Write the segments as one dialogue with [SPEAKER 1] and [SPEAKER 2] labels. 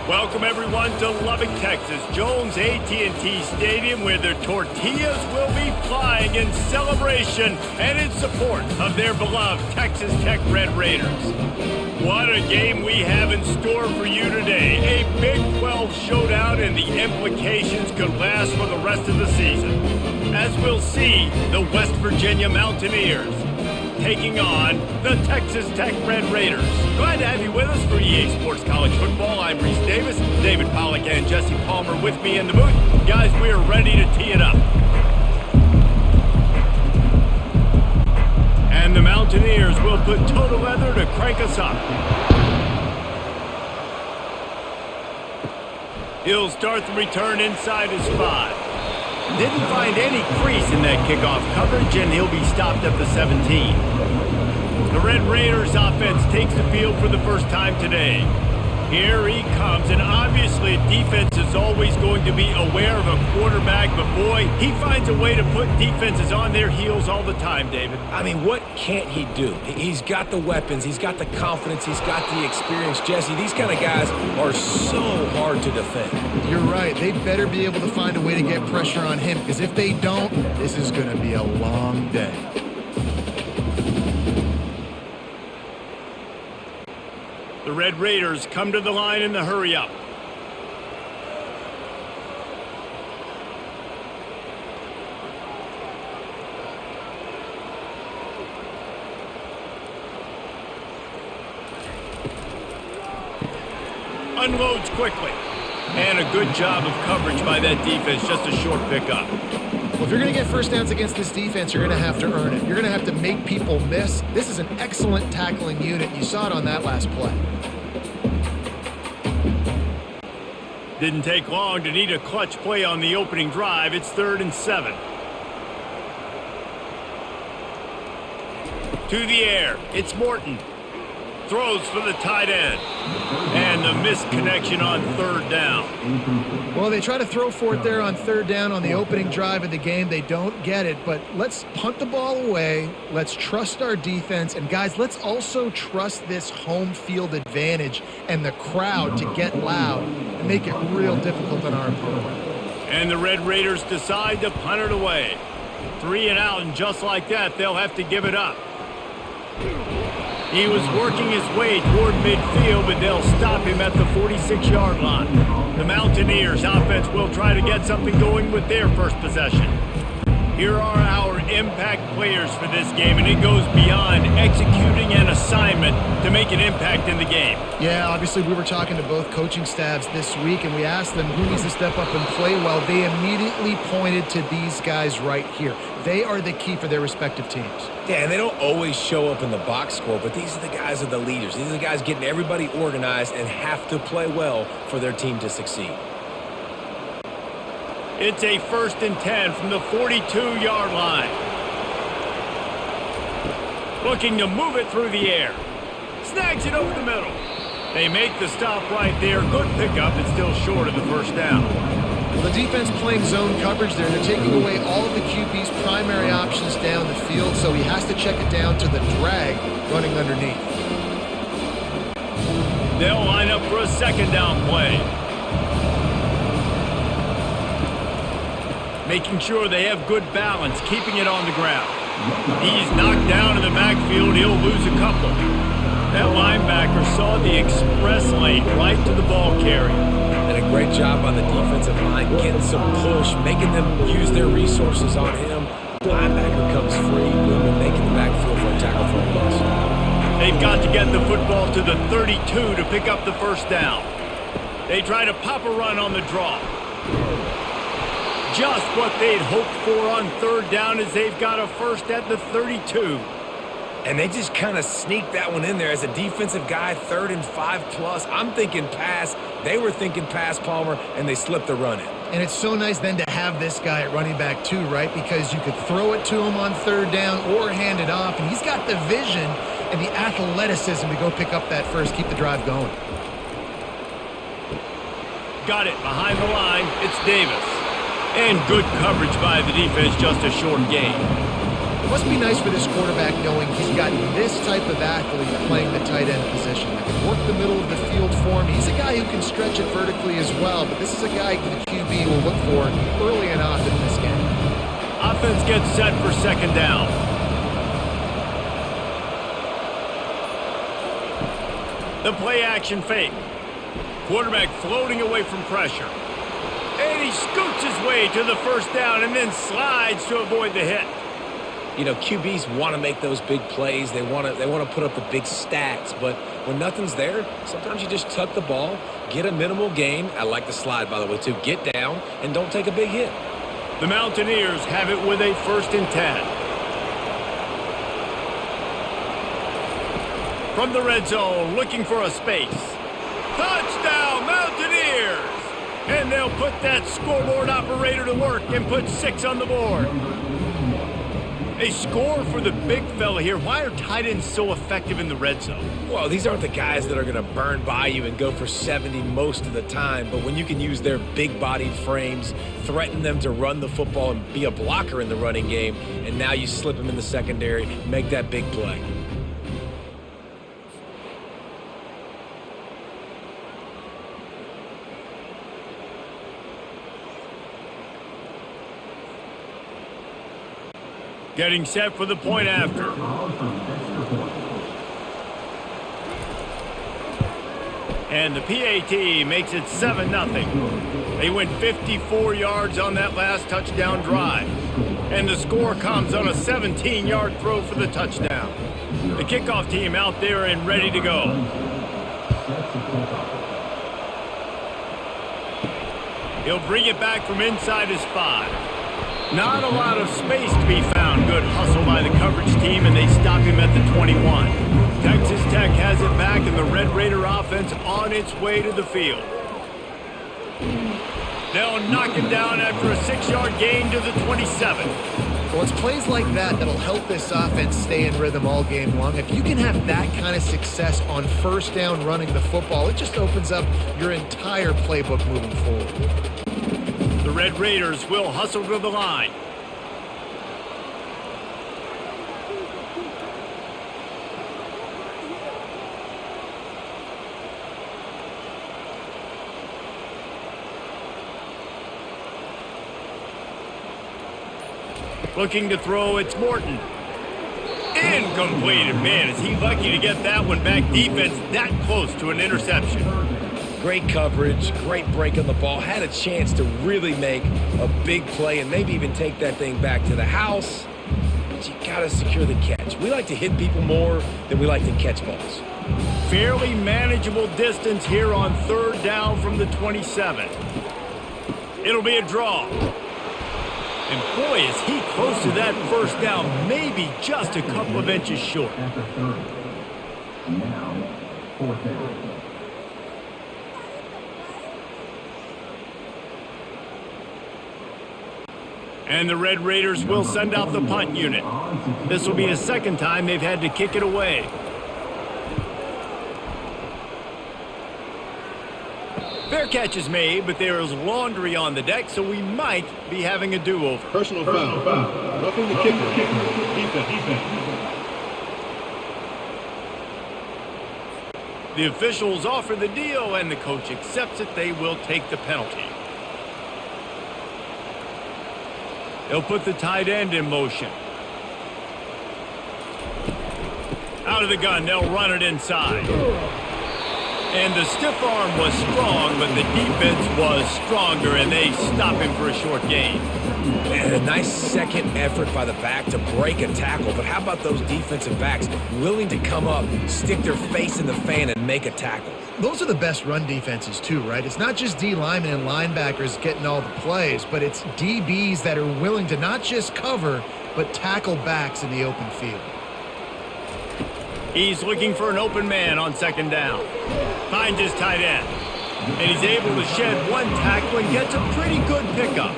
[SPEAKER 1] Welcome everyone to Lubbock, Texas, Jones AT&T Stadium, where their tortillas will be flying in celebration and in support of their beloved Texas Tech Red Raiders. What a game we have in store for you today. A Big 12 showdown, and the implications could last for the rest of the season. As we'll see, the West Virginia Mountaineers taking on the Texas Tech Red Raiders. Glad to have you with us for EA Sports College Football. I'm Reese Davis, David Pollack and Jesse Palmer with me in the booth. Guys, we are ready to tee it up. And the Mountaineers will put total leather to crank us up. He'll start the return inside his 5. Didn't find any crease in that kickoff coverage, and he'll be stopped at the 17. The Red Raiders offense takes the field for the first time today. Here he comes, and obviously defense is always going to be aware of a quarterback, but boy, he finds a way to put defenses on their heels all the time, David.
[SPEAKER 2] I mean, what can't he do? He's got the weapons, he's got the confidence, he's got the experience. Jesse, these kind of guys are so hard to defend.
[SPEAKER 3] You're right. They better be able to find a way to get pressure on him, because if they don't, this is going to be a long day.
[SPEAKER 1] The Red Raiders come to the line in the hurry-up. Unloads quickly. And a good job of coverage by that defense, just a short pickup.
[SPEAKER 3] Well, if you're going to get first downs against this defense, you're going to have to earn it. You're going to have to make people miss. This is an excellent tackling unit. You saw it on that last play.
[SPEAKER 1] Didn't take long to need a clutch play on the opening drive. It's 3rd and 7. To the air. It's Morton. Throws for the tight end. And the missed connection on 3rd down.
[SPEAKER 3] Well, they try to throw for it there on 3rd down on the opening drive of the game. They don't get it, but let's punt the ball away. Let's trust our defense. And, guys, let's also trust this home field advantage and the crowd to get loud and make it real difficult on our opponent.
[SPEAKER 1] And the Red Raiders decide to punt it away. 3 and out, and just like that, they'll have to give it up. He was working his way toward midfield, but they'll stop him at the 46-yard line. The Mountaineers offense will try to get something going with their first possession. Here are our impact players for this game, and it goes beyond executing an assignment to make an impact in the game.
[SPEAKER 3] Yeah, obviously we were talking to both coaching staffs this week, and we asked them who needs to step up and play well. They immediately pointed to these guys right here. They are the key for their respective teams.
[SPEAKER 2] Yeah, and they don't always show up in the box score, but these are the guys that are the leaders. These are the guys getting everybody organized and have to play well for their team to succeed.
[SPEAKER 1] It's a 1st and 10 from the 42-yard line. Looking to move it through the air. Snags it over the middle. They make the stop right there. Good pickup. It's still short of the 1st down.
[SPEAKER 3] Well, the defense playing zone coverage there. They're taking away all of the QB's primary options down the field, so he has to check it down to the drag running underneath.
[SPEAKER 1] They'll line up for a 2nd down play. Making sure they have good balance, keeping it on the ground. He's knocked down in the backfield. He'll lose a couple. That linebacker saw the express lane right to the ball carrier.
[SPEAKER 2] And a great job on the defensive line, getting some push, making them use their resources on him. Linebacker comes free, boom, and making the backfield for a tackle for a loss.
[SPEAKER 1] They've got to get the football to the 32 to pick up the 1st down. They try to pop a run on the draw. Just what they'd hoped for on 3rd down, as they've got a 1st at the 32.
[SPEAKER 2] And they just kind of sneaked that one in there as a defensive guy, 3rd and 5+. I'm thinking pass. They were thinking pass, Palmer, and they slipped the run in.
[SPEAKER 3] And it's so nice then to have this guy at running back too, right? Because you could throw it to him on 3rd down or hand it off, and he's got the vision and the athleticism to go pick up that 1st, keep the drive going.
[SPEAKER 1] Got it behind the line. It's Davis. And good coverage by the defense, just a short gain.
[SPEAKER 3] It must be nice for this quarterback knowing he's got this type of athlete playing the tight end position. That can work the middle of the field for him. He's a guy who can stretch it vertically as well, but this is a guy the QB will look for early and often in this game.
[SPEAKER 1] Offense gets set for second down. The play action fake. Quarterback floating away from pressure. And he scoots his way to the first down and then slides to avoid the hit.
[SPEAKER 2] You know, QBs want to make those big plays. They want to put up the big stats. But when nothing's there, sometimes you just tuck the ball, get a minimal gain. I like the slide, by the way, too. Get down and don't take a big hit.
[SPEAKER 1] The Mountaineers have it with a 1st and 10. From the red zone, looking for a space. Touchdown, Mountaineers! And they'll put that scoreboard operator to work and put 6 on the board. A score for the big fella here. Why are tight ends so effective in the red zone?
[SPEAKER 2] Well, these aren't the guys that are going to burn by you and go for 70 most of the time, but when you can use their big-bodied frames, threaten them to run the football and be a blocker in the running game, and now you slip them in the secondary, make that big play.
[SPEAKER 1] Getting set for the point after. And the PAT makes it 7-0. They went 54 yards on that last touchdown drive. And the score comes on a 17-yard throw for the touchdown. The kickoff team out there and ready to go. He'll bring it back from inside his 5. Not a lot of space to be found. Good hustle by the coverage team, and they stop him at the 21. Texas Tech has it back, and the Red Raider offense on its way to the field. They'll knock him down after a 6-yard gain to the 27.
[SPEAKER 3] Well, it's plays like that that'll help this offense stay in rhythm all game long. If you can have that kind of success on first down running the football, it just opens up your entire playbook moving forward.
[SPEAKER 1] The Red Raiders will hustle to the line. Looking to throw, it's Morton. Incomplete. Man, is he lucky to get that one back. Defense that close to an interception.
[SPEAKER 2] Great coverage, great break on the ball. Had a chance to really make a big play and maybe even take that thing back to the house. But you got to secure the catch. We like to hit people more than we like to catch balls.
[SPEAKER 1] Fairly manageable distance here on 3rd down from the 27. It'll be a draw. And boy, is he close to that first down, maybe just a couple of inches short.
[SPEAKER 4] Now, 4th down.
[SPEAKER 1] And the Red Raiders will send out the punt unit. This will be the 2nd time they've had to kick it away. Fair catch is made, but there is laundry on the deck, so we might be having a do-over.
[SPEAKER 5] Personal foul. Roughing the kicker. Defense.
[SPEAKER 1] The officials offer the deal, and the coach accepts it. They will take the penalty. They'll put the tight end in motion. Out of the gun, they'll run it inside. And the stiff arm was strong, but the defense was stronger, and they stop him for a short gain.
[SPEAKER 2] And a nice second effort by the back to break a tackle. But how about those defensive backs willing to come up, stick their face in the fan, and make a tackle?
[SPEAKER 3] Those are the best run defenses too, right? It's not just D linemen and linebackers getting all the plays, but it's DBs that are willing to not just cover, but tackle backs in the open field.
[SPEAKER 1] He's looking for an open man on 2nd down. Finds his tight end. And he's able to shed one tackle and gets a pretty good pickup.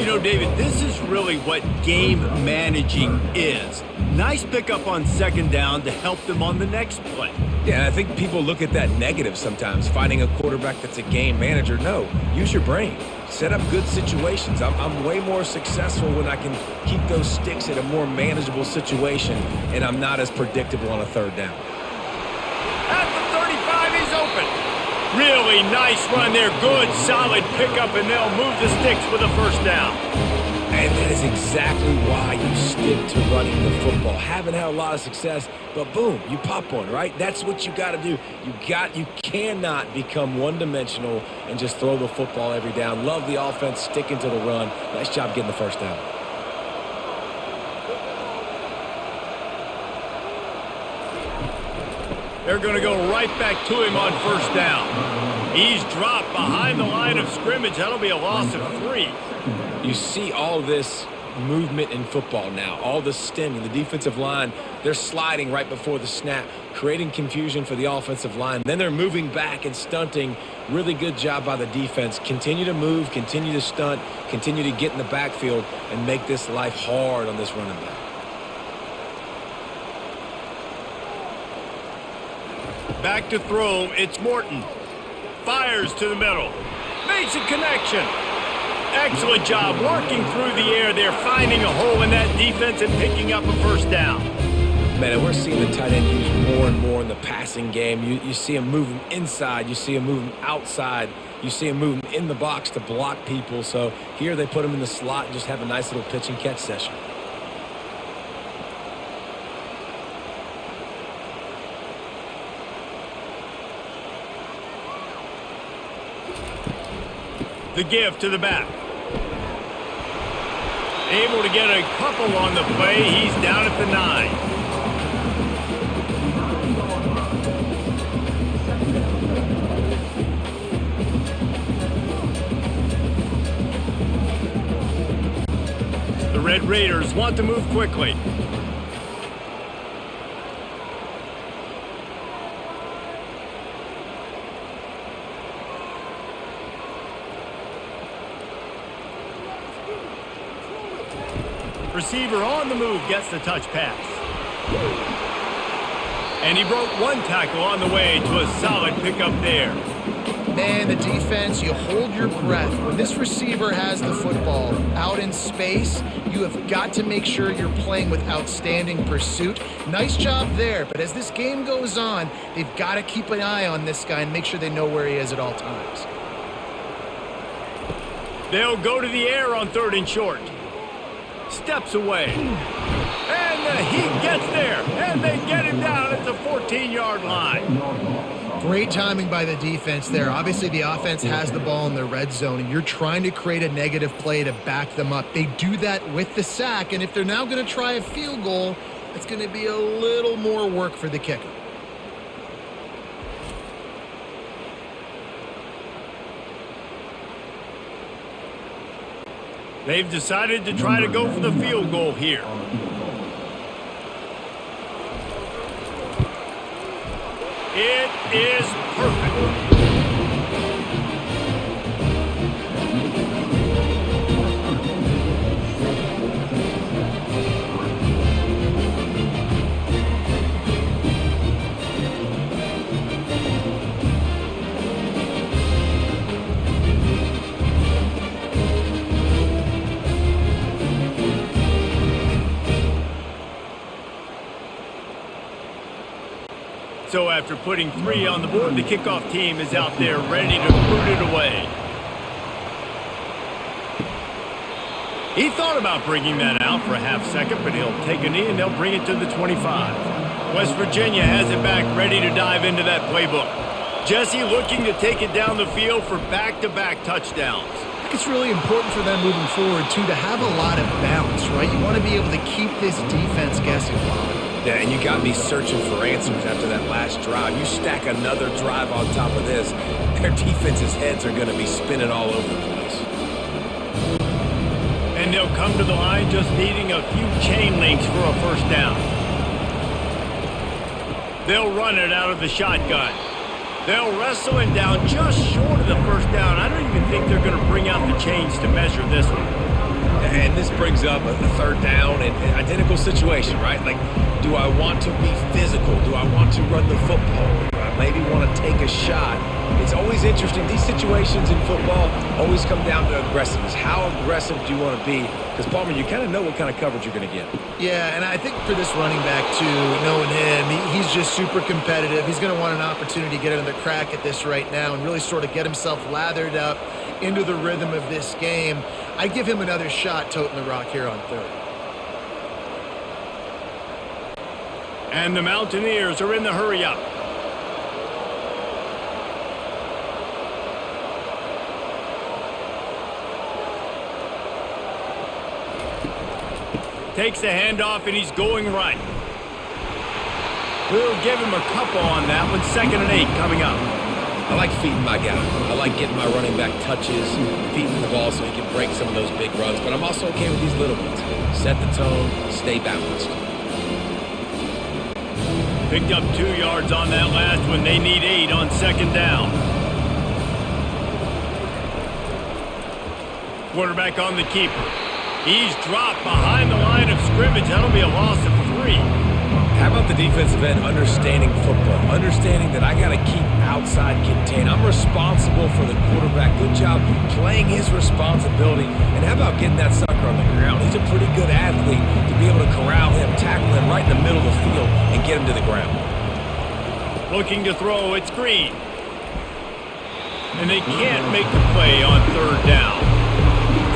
[SPEAKER 1] You know, David, this is really what game managing is. Nice pickup on 2nd down to help them on the next play.
[SPEAKER 2] Yeah, and I think people look at that negative sometimes, finding a quarterback that's a game manager. No, use your brain. Set up good situations. I'm way more successful when I can keep those sticks in a more manageable situation, and I'm not as predictable on a third down.
[SPEAKER 1] At the 35, he's open. Really nice run there. Good, solid pickup, and they'll move the sticks with a first down.
[SPEAKER 2] And that is exactly why you stick to running the football. Haven't had a lot of success, but boom, you pop one, right? That's what you got to do. You cannot become one-dimensional and just throw the football every down. Love the offense, sticking to the run. Nice job getting the first down.
[SPEAKER 1] They're going to go right back to him on first down. He's dropped behind the line of scrimmage. That'll be a loss of 3.
[SPEAKER 2] You see all this movement in football now, all the stemming, the defensive line, they're sliding right before the snap, creating confusion for the offensive line. Then they're moving back and stunting. Really good job by the defense. Continue to move, continue to stunt, continue to get in the backfield and make this life hard on this running back.
[SPEAKER 1] Back to throw, it's Morton. Fires to the middle. Makes a connection. Excellent job working through the air there, finding a hole in that defense and picking up a first down.
[SPEAKER 2] Man, and we're seeing the tight end used more and more in the passing game. You see him moving inside. You see him moving outside. You see him moving in the box to block people. So here they put him in the slot and just have a nice little pitch and catch session.
[SPEAKER 1] The give to the back. Able to get a couple on the play. He's down at the 9. The Red Raiders want to move quickly. Receiver on the move gets the touch pass. And he broke one tackle on the way to a solid pickup there.
[SPEAKER 3] Man, the defense, you hold your breath. When this receiver has the football out in space, you have got to make sure you're playing with outstanding pursuit. Nice job there, but as this game goes on, they've got to keep an eye on this guy and make sure they know where he is at all times.
[SPEAKER 1] They'll go to the air on 3rd and short. Steps away. And he gets there. And they get him down at the 14-yard line.
[SPEAKER 3] Great timing by the defense there. Obviously, the offense has the ball in the red zone, and you're trying to create a negative play to back them up. They do that with the sack, and if they're now going to try a field goal, it's going to be a little more work for the kicker.
[SPEAKER 1] They've decided to try to go for the field goal here. It is perfect. So after putting 3 on the board, the kickoff team is out there ready to boot it away. He thought about bringing that out for a half second, but he'll take a knee and they'll bring it to the 25. West Virginia has it back ready to dive into that playbook. Jesse looking to take it down the field for back-to-back touchdowns.
[SPEAKER 3] I think it's really important for them moving forward, too, to have a lot of bounce, right? You want to be able to keep this defense guessing, Bob.
[SPEAKER 2] Yeah, and you got to be searching for answers after that last drive. You stack another drive on top of this, their defense's heads are going to be spinning all over the place.
[SPEAKER 1] And they'll come to the line just needing a few chain links for a first down. They'll run it out of the shotgun. They'll wrestle it down just short of the first down. I don't even think they're going to bring out the chains to measure this one.
[SPEAKER 2] And this brings up a third down and an identical situation, right? Like, do I want to be physical? Do I want to run the football? Do I maybe want to take a shot? It's always interesting. These situations in football always come down to aggressiveness. How aggressive do you want to be? Because, Palmer, you kind of know what kind of coverage you're going to get.
[SPEAKER 3] Yeah, and I think for this running back, too, knowing him, he's just super competitive. He's going to want an opportunity to get another crack at this right now and really sort of get himself lathered up into the rhythm of this game. I'd give him another shot toting the rock here on third.
[SPEAKER 1] And the Mountaineers are in the hurry-up. Takes the handoff, and he's going right. We'll give him a couple on that one. 2nd and 8 coming up.
[SPEAKER 2] I like feeding my guy. I like getting my running back touches, feeding the ball so he can break some of those big runs. But I'm also okay with these little ones. Set the tone, stay balanced.
[SPEAKER 1] Picked up 2 yards on that last one. They need 8 on 2nd down. Quarterback on the keeper. He's dropped behind the line of scrimmage. That'll be a loss of 3.
[SPEAKER 2] How about the defensive end understanding football, understanding that I got to keep outside contain. I'm responsible for the quarterback. Good job playing his responsibility. And how about getting that sucker on the ground? He's a pretty good athlete to be able to corral him, tackle him right in the middle of the field, and get him to the ground.
[SPEAKER 1] Looking to throw, it's Green. And they can't make the play on 3rd down.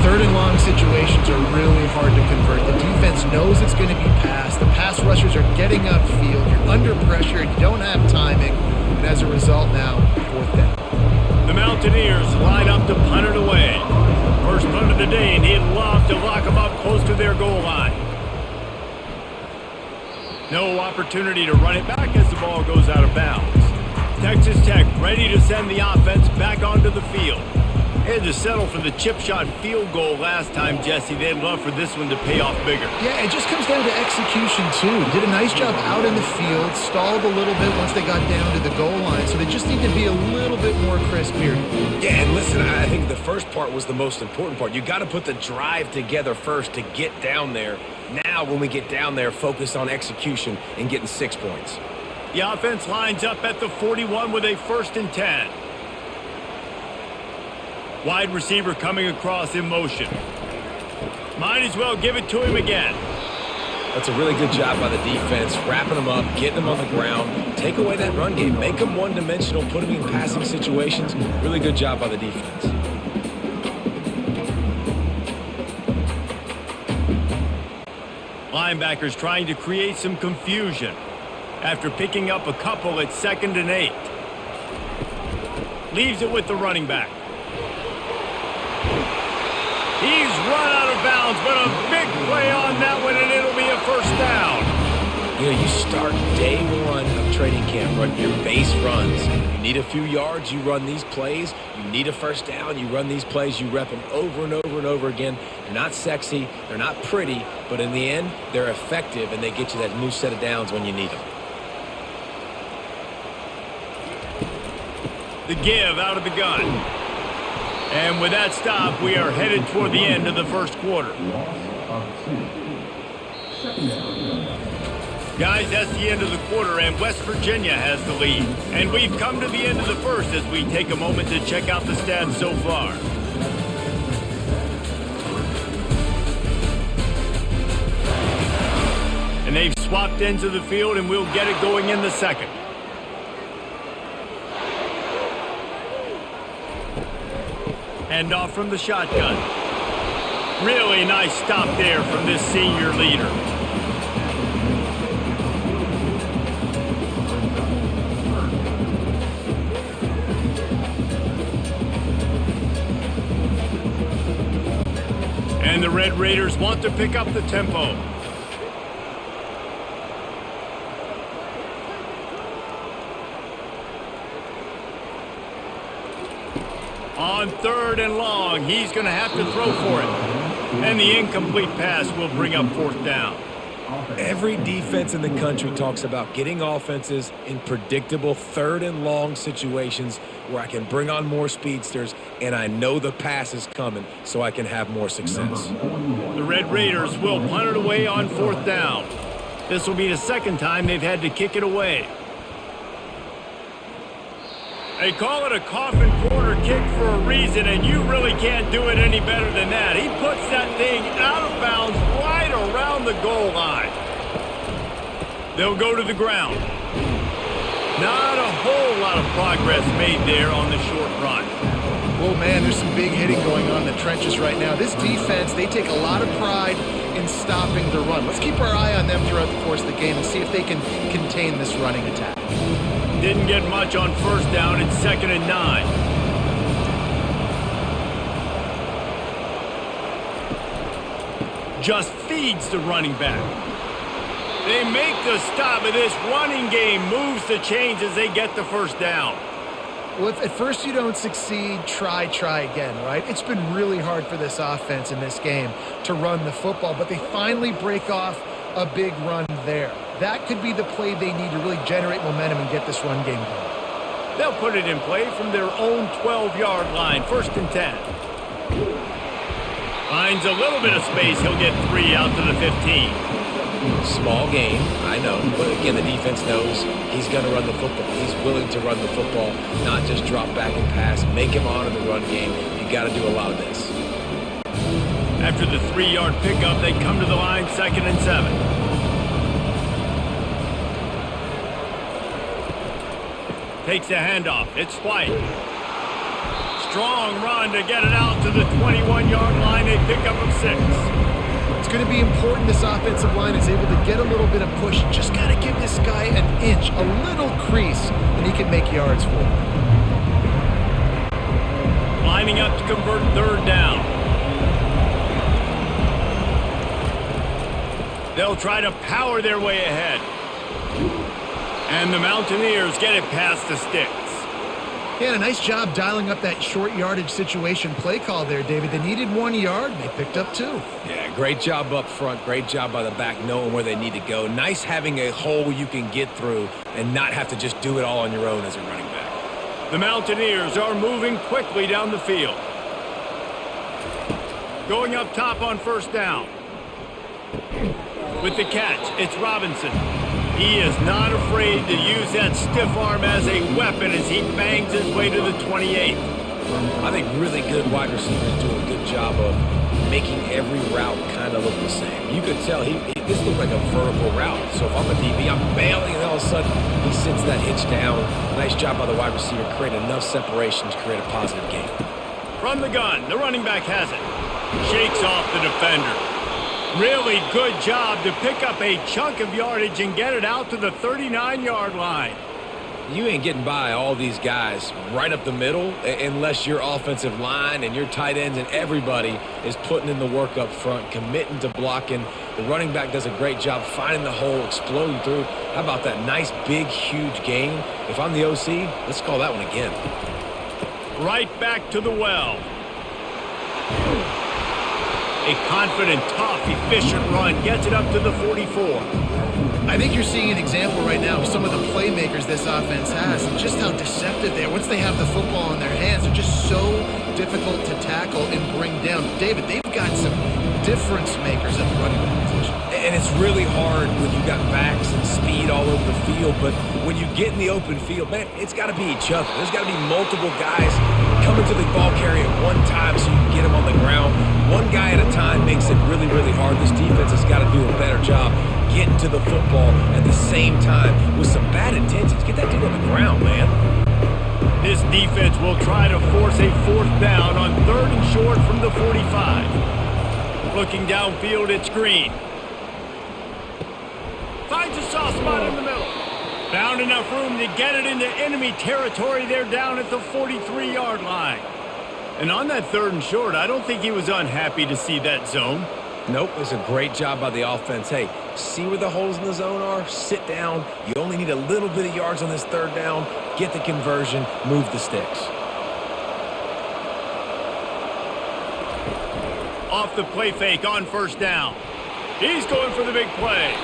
[SPEAKER 3] 3rd and long situations are really hard to convert. The defense knows it's going to be passed. The pass rushers are getting upfield. You're under pressure. You don't have timing. And as a result now, 4th down.
[SPEAKER 1] The Mountaineers line up to punt it away. First punt of the day, and he'd love to lock them up close to their goal line. No opportunity to run it back as the ball goes out of bounds. Texas Tech ready to send the offense back onto the field. Had to settle for the chip shot field goal last time, Jesse. They'd love for this one to pay off bigger.
[SPEAKER 3] Yeah, it just comes down to execution, too. Did a nice job out in the field, stalled a little bit once they got down to the goal line, so they just need to be a little bit more crisp here.
[SPEAKER 2] Yeah, and listen, I think the first part was the most important part. You got to put the drive together first to get down there. Now, when we get down there, focus on execution and getting 6 points.
[SPEAKER 1] The offense lines up at the 41 with a 1st and 10. Wide receiver coming across in motion. Might as well give it to him again.
[SPEAKER 2] That's a really good job by the defense, wrapping them up, getting them on the ground. Take away that run game. Make them one-dimensional, put them in passing situations. Really good job by the defense.
[SPEAKER 1] Linebackers trying to create some confusion after picking up a couple at 2nd and 8. Leaves it with the running back. He's run out of bounds, but a big play on that one, and it'll be a 1st down.
[SPEAKER 2] You know, you start day 1 of training camp, run your base runs. You need a few yards, you run these plays. You need a 1st down, you run these plays. You rep them over and over and over again. They're not sexy, they're not pretty, but in the end, they're effective, and they get you that new set of downs when you need them.
[SPEAKER 1] The give out of the gun. And with that stop, we are headed toward the end of the 1st quarter. Guys, that's the end of the quarter, and West Virginia has the lead. And we've come to the end of the 1st as we take a moment to check out the stats so far. And they've swapped into the field, and we'll get it going in the 2nd. Hand off from the shotgun. Really nice stop there from this senior leader. And the Red Raiders want to pick up the tempo. On 3rd and long, he's going to have to throw for it. And the incomplete pass will bring up 4th down.
[SPEAKER 2] Every defense in the country talks about getting offenses in predictable third and long situations where I can bring on more speedsters and I know the pass is coming so I can have more success.
[SPEAKER 1] The Red Raiders will punt it away on 4th down. This will be the second time they've had to kick it away. They call it a coffin corner kick for a reason, and you really can't do it any better than that. He puts that thing out of bounds right around the goal line. They'll go to the ground. Not a whole lot of progress made there on the short run.
[SPEAKER 3] Oh, man, there's some big hitting going on in the trenches right now. This defense, they take a lot of pride in stopping the run. Let's keep our eye on them throughout the course of the game and see if they can contain this running attack.
[SPEAKER 1] Didn't get much on 1st down. It's 2nd and 9. Just feeds the running back. They make the stop, but this running game moves the chains as they get the 1st down.
[SPEAKER 3] Well, if at first you don't succeed, try again, right? It's been really hard for this offense in this game to run the football, but they finally break off a big run there. That could be the play they need to really generate momentum and get this run game going.
[SPEAKER 1] They'll put it in play from their own 12-yard line, 1st and 10. Finds a little bit of space. He'll get 3 out to the 15.
[SPEAKER 2] Small game, I know, but again, the defense knows he's going to run the football. He's willing to run the football, not just drop back and pass, make him honor the run game. You got to do a lot of this.
[SPEAKER 1] After the 3-yard pickup, they come to the line, 2nd and 7. Takes the handoff. It's White. Strong run to get it out to the 21-yard line. A pickup of 6.
[SPEAKER 3] It's going to be important this offensive line is able to get a little bit of push. Just got to give this guy an inch, a little crease, and he can make yards for it.
[SPEAKER 1] Lining up to convert 3rd down. They'll try to power their way ahead. And the Mountaineers get it past the sticks.
[SPEAKER 3] Yeah, a nice job dialing up that short yardage situation play call there, David. They needed 1 yard, and they picked up 2.
[SPEAKER 2] Yeah, great job up front. Great job by the back knowing where they need to go. Nice having a hole you can get through and not have to just do it all on your own as a running back.
[SPEAKER 1] The Mountaineers are moving quickly down the field. Going up top on 1st down. With the catch, it's Robinson. He is not afraid to use that stiff arm as a weapon as he bangs his way to the 28.
[SPEAKER 2] I think really good wide receivers do a good job of making every route kind of look the same. You could tell this looked like a vertical route. So if I'm a DB, I'm bailing, and all of a sudden he sends that hitch down. Nice job by the wide receiver, creating enough separation to create a positive gain.
[SPEAKER 1] From the gun, the running back has it. Shakes off the defender. Really good job to pick up a chunk of yardage and get it out to the 39-yard line.
[SPEAKER 2] You ain't getting by all these guys right up the middle unless your offensive line and your tight ends and everybody is putting in the work up front, committing to blocking. The running back does a great job finding the hole, exploding through. How about that nice, big, huge gain? If I'm the OC, let's call that one again.
[SPEAKER 1] Right back to the well. A confident, tough, efficient run gets it up to the 44.
[SPEAKER 3] I think you're seeing an example right now of some of the playmakers this offense has and just how deceptive they are. Once they have the football in their hands, they're just so difficult to tackle and bring down. David, they've got some difference makers at the running back position.
[SPEAKER 2] And it's really hard when you got backs and speed all over the field, but when you get in the open field, man, it's got to be each other. There's got to be multiple guys coming to the ball carrier at one time so you can get them on the ground. One guy at a time makes it really, really hard. This defense has got to do a better job getting to the football at the same time with some bad intentions. Get that dude on the ground, man.
[SPEAKER 1] This defense will try to force a 4th down on 3rd and short from the 45. Looking downfield, it's Green. Finds a soft spot in the middle. Found enough room to get it into enemy territory. They're down at the 43-yard line. And on that 3rd and short, I don't think he was unhappy to see that zone.
[SPEAKER 2] Nope, it was a great job by the offense. Hey, see where the holes in the zone are? Sit down. You only need a little bit of yards on this 3rd down. Get the conversion. Move the sticks.
[SPEAKER 1] Off the play fake on 1st down. He's going for the big play.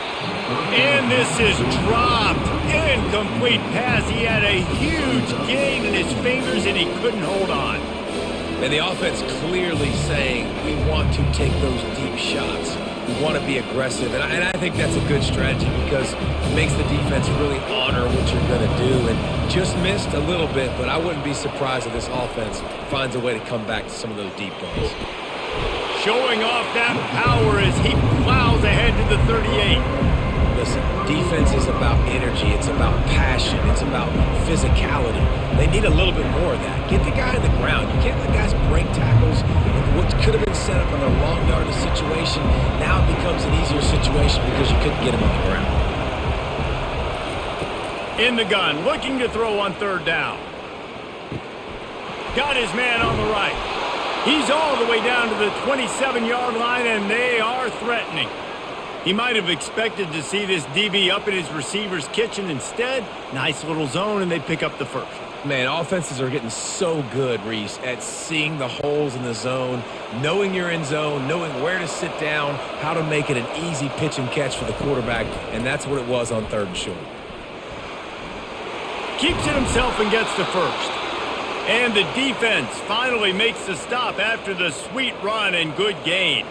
[SPEAKER 1] And this is dropped. Incomplete pass. He had a huge gain in his fingers, and he couldn't hold on.
[SPEAKER 2] And the offense clearly saying, we want to take those deep shots. We want to be aggressive. And I think that's a good strategy because it makes the defense really honor what you're going to do. And just missed a little bit, but I wouldn't be surprised if this offense finds a way to come back to some of those deep balls.
[SPEAKER 1] Showing off that power as he plows ahead to the 38.
[SPEAKER 2] Listen, defense is about energy. It's about passion. It's about physicality. They need a little bit more of that. Get the guy on the ground. You can't let guys break tackles. What could have been set up in a long yardage situation, now it becomes an easier situation because you couldn't get him on the ground.
[SPEAKER 1] In the gun, looking to throw on third down. Got his man on the right. He's all the way down to the 27-yard line, and they are threatening. He might have expected to see this DB up in his receiver's kitchen. Instead, nice little zone, and they pick up the first.
[SPEAKER 2] Man, offenses are getting so good, Reese, at seeing the holes in the zone, knowing you're in zone, knowing where to sit down, how to make it an easy pitch and catch for the quarterback, and that's what it was on third and short.
[SPEAKER 1] Keeps it himself and gets the first. And the defense finally makes the stop after the sweet run and good gain.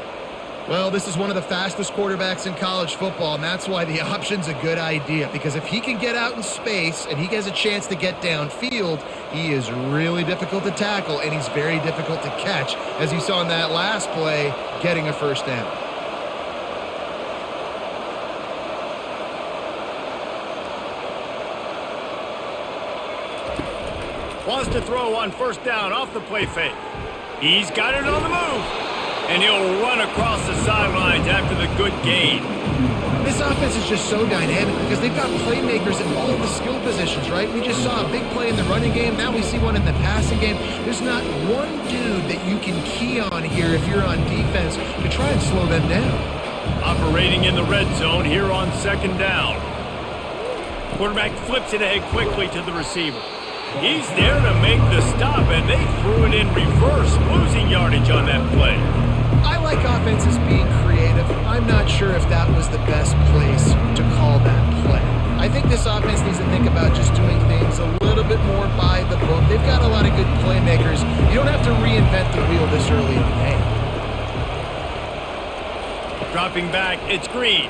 [SPEAKER 3] Well, this is one of the fastest quarterbacks in college football, and that's why the option's a good idea. Because if he can get out in space and he has a chance to get downfield, he is really difficult to tackle, and he's very difficult to catch, as you saw in that last play, getting a first down.
[SPEAKER 1] Wants to throw on first down off the play fake. He's got it on the move. And he'll run across the sidelines after the good gain.
[SPEAKER 3] This offense is just so dynamic because they've got playmakers in all of the skill positions, right? We just saw a big play in the running game. Now we see one in the passing game. There's not one dude that you can key on here if you're on defense to try and slow them down.
[SPEAKER 1] Operating in the red zone here on second down. Quarterback flips it ahead quickly to the receiver. He's there to make the stop, and they threw it in reverse, losing yardage on that play.
[SPEAKER 3] I like offenses being creative. I'm not sure if that was the best place to call that play. I think this offense needs to think about just doing things a little bit more by the book. They've got a lot of good playmakers. You don't have to reinvent the wheel this early in the game.
[SPEAKER 1] Dropping back, it's Green.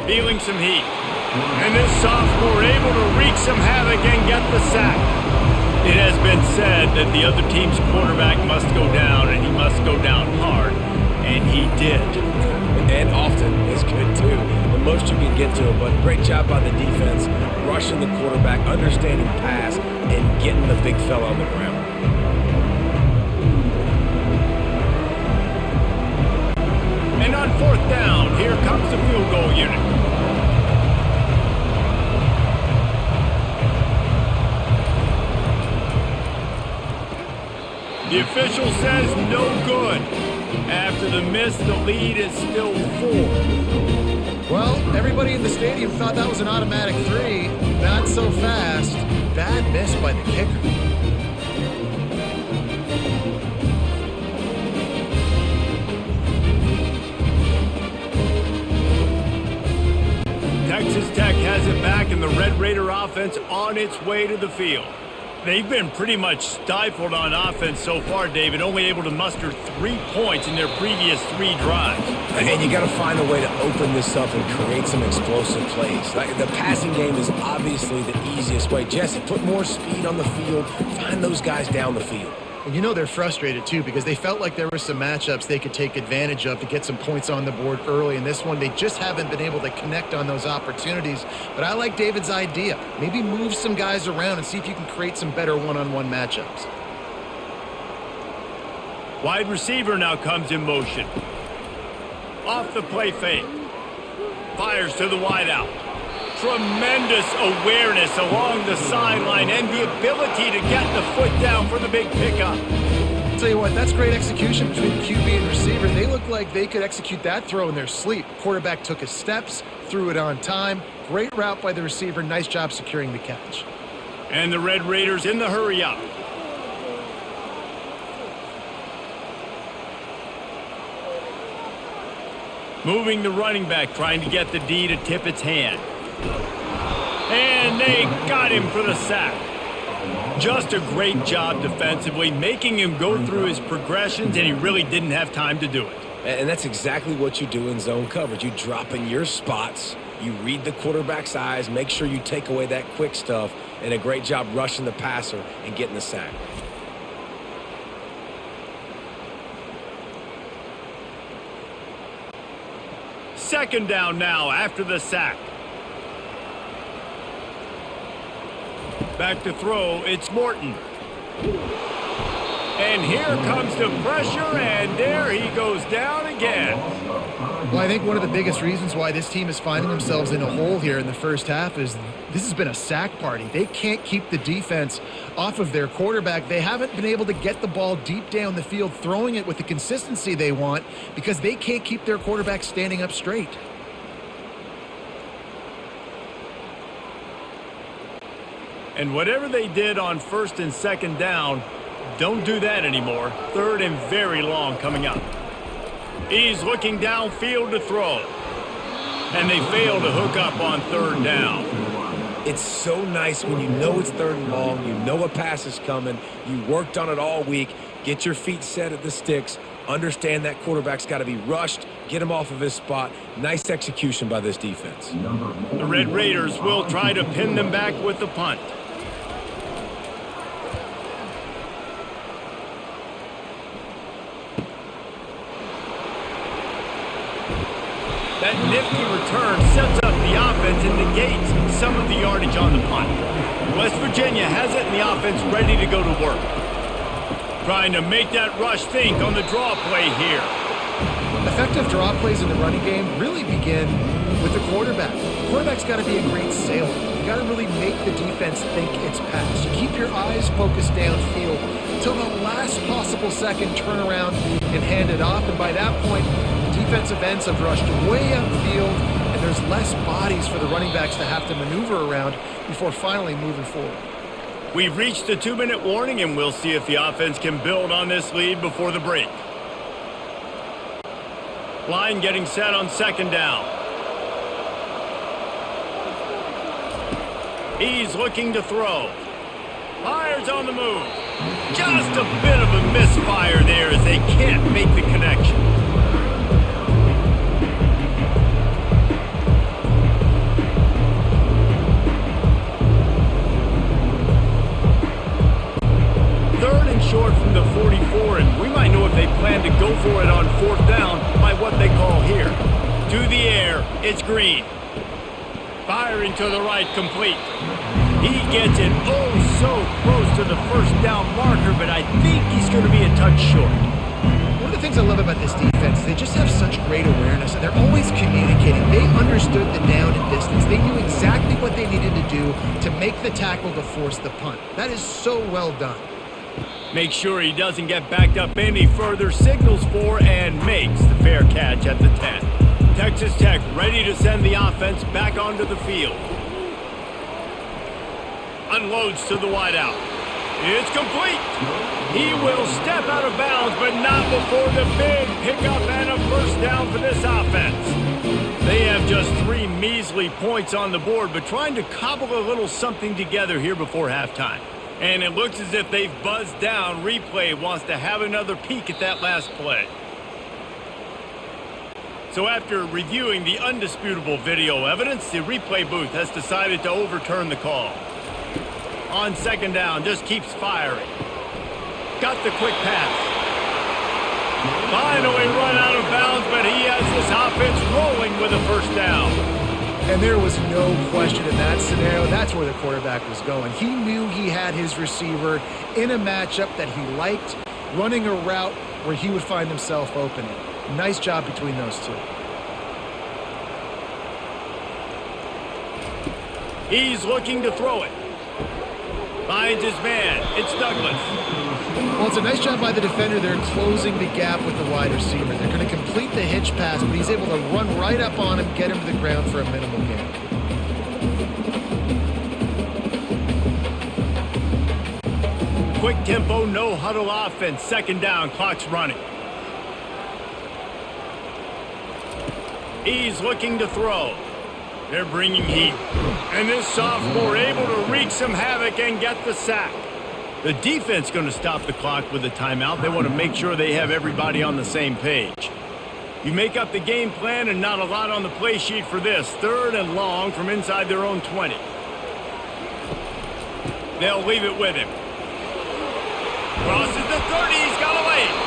[SPEAKER 1] Feeling some heat. And this sophomore able to wreak some havoc and get the sack. It has been said that the other team's quarterback must go down, and he must go down hard. And he did.
[SPEAKER 2] And often is good, too. The most you can get to him, but great job by the defense, rushing the quarterback, understanding pass, and getting the big fella on the ground.
[SPEAKER 1] And on fourth down, here comes the field goal unit. The official says no good. After the miss, the lead is still 4.
[SPEAKER 3] Well, everybody in the stadium thought that was an automatic 3. Not so fast. Bad miss by the kicker.
[SPEAKER 1] Texas Tech has it back, and the Red Raider offense on its way to the field. They've been pretty much stifled on offense so far, David, only able to muster 3 points in their previous 3 drives.
[SPEAKER 2] And you got to find a way to open this up and create some explosive plays. Like the passing game is obviously the easiest way. Jesse, put more speed on the field. Find those guys down the field.
[SPEAKER 3] And you know they're frustrated, too, because they felt like there were some matchups they could take advantage of to get some points on the board early. In this one, they just haven't been able to connect on those opportunities. But I like David's idea. Maybe move some guys around and see if you can create some better one-on-one matchups.
[SPEAKER 1] Wide receiver now comes in motion. Off the play fake. Fires to the wideout. Tremendous awareness along the sideline and the ability to get the foot down for the big pickup.
[SPEAKER 3] I'll tell you what, that's great execution between the QB and receiver. They look like they could execute that throw in their sleep. Quarterback took his steps, threw it on time. Great route by the receiver. Nice job securing the catch.
[SPEAKER 1] And the Red Raiders in the hurry up. Moving the running back, trying to get the D to tip its hand. And they got him for the sack. Just a great job defensively, making him go through his progressions, and he really didn't have time to do it.
[SPEAKER 2] And that's exactly what you do in zone coverage. You drop in your spots, you read the quarterback's eyes, make sure you take away that quick stuff, and a great job rushing the passer and getting the sack.
[SPEAKER 1] Second down now after the sack. Back to throw, it's Morton. And here comes the pressure, and there he goes down again.
[SPEAKER 3] Well, I think one of the biggest reasons why this team is finding themselves in a hole here in the first half is this has been a sack party. They can't keep the defense off of their quarterback. They haven't been able to get the ball deep down the field, throwing it with the consistency they want because they can't keep their quarterback standing up straight.
[SPEAKER 1] And whatever they did on first and second down, don't do that anymore. Third and very long coming up. He's looking downfield to throw. And they fail to hook up on third down.
[SPEAKER 2] It's so nice when you know it's third and long, you know a pass is coming, you worked on it all week, get your feet set at the sticks, understand that quarterback's got to be rushed, get him off of his spot. Nice execution by this defense.
[SPEAKER 1] The Red Raiders will try to pin them back with the punt. That nifty return sets up the offense and negates some of the yardage on the punt. West Virginia has it in the offense ready to go to work. Trying to make that rush think on the draw play here.
[SPEAKER 3] Effective draw plays in the running game really begin with the quarterback. The quarterback's got to be a great sailor. You got to really make the defense think it's pass. You keep your eyes focused downfield until the last possible second, turn around and hand it off. And by that point, defensive ends have rushed way upfield, and there's less bodies for the running backs to have to maneuver around before finally moving forward.
[SPEAKER 1] We've reached the 2-minute warning, and we'll see if the offense can build on this lead before the break. Line getting set on second down. He's looking to throw. Fires on the move. Just a bit of a misfire there as they can't make the connection. Short from the 44, and we might know if they plan to go for it on fourth down by what they call here. To the air, it's Green. Firing to the right, complete. He gets it oh so close to the first down marker, but I think he's going to be a touch short.
[SPEAKER 3] One of the things I love about this defense, they just have such great awareness, and they're always communicating. They understood the down and distance. They knew exactly what they needed to do to make the tackle to force the punt. That is so well done.
[SPEAKER 1] Make sure he doesn't get backed up any further, signals for and makes the fair catch at the 10. Texas Tech ready to send the offense back onto the field. Unloads to the wideout. It's complete. He will step out of bounds, but not before the big pickup and a first down for this offense. They have just 3 measly points on the board, but trying to cobble a little something together here before halftime. And it looks as if they've buzzed down. Replay wants to have another peek at that last play. So after reviewing the undisputable video evidence, the replay booth has decided to overturn the call. On second down, just keeps firing. Got the quick pass. Finally run out of bounds, but he has this offense rolling with a first down.
[SPEAKER 3] And there was no question in that scenario. That's where the quarterback was going. He knew he had his receiver in a matchup that he liked, running a route where he would find himself open. Nice job between those two.
[SPEAKER 1] He's looking to throw it. Finds his man. It's Douglas.
[SPEAKER 3] Well, it's a nice job by the defender there closing the gap with the wide receiver. They're going to complete the hitch pass, but he's able to run right up on him, get him to the ground for a minimal gain.
[SPEAKER 1] Quick tempo, no huddle offense. Second down, clock's running. He's looking to throw. They're bringing heat. And this sophomore able to wreak some havoc and get the sack. The defense going to stop the clock with a timeout. They want to make sure they have everybody on the same page. You make up the game plan and not a lot on the play sheet for this. 3rd and long from inside their own 20. They'll leave it with him. Crosses the 30. He's got away.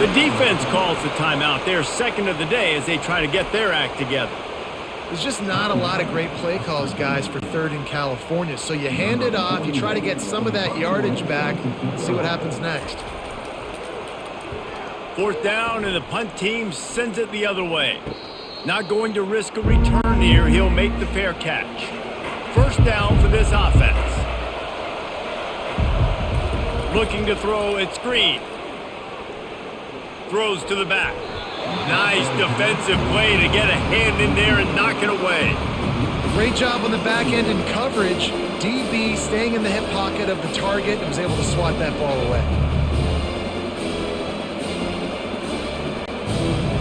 [SPEAKER 1] The defense calls the timeout. They're second of the day as they try to get their act together.
[SPEAKER 3] There's just not a lot of great play calls, guys, for 3rd in California. So you hand it off, you try to get some of that yardage back, and see what happens next.
[SPEAKER 1] 4th down, and the punt team sends it the other way. Not going to risk a return here. He'll make the fair catch. 1st down for this offense. Looking to throw, it's Green. Throws to the back. Nice defensive play to get a hand in there and knock it away.
[SPEAKER 3] Great job on the back end in coverage. DB staying in the hip pocket of the target and was able to swat that ball away.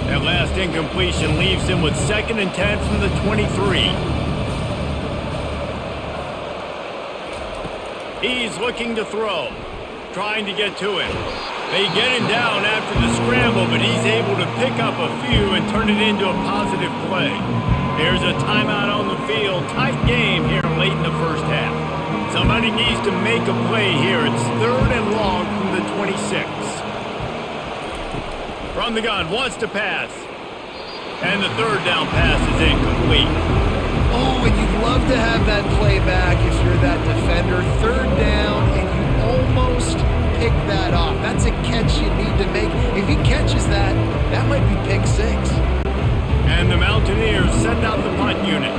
[SPEAKER 1] That last incompletion leaves him with 2nd and 10 from the 23. He's looking to throw. Trying to get to him. They get him down after the scramble, but he's able to pick up a few and turn it into a positive play. There's a timeout on the field. Tight game here late in the first half. Somebody needs to make a play here. It's 3rd and long from the 26. From the gun, wants to pass. And the 3rd down pass is incomplete.
[SPEAKER 3] Oh, and you'd love to have that play back if you're that defender. 3rd down, and you almost pick that off. That's a catch you need to make. If he catches that, that might be pick 6.
[SPEAKER 1] And the Mountaineers send out the punt unit.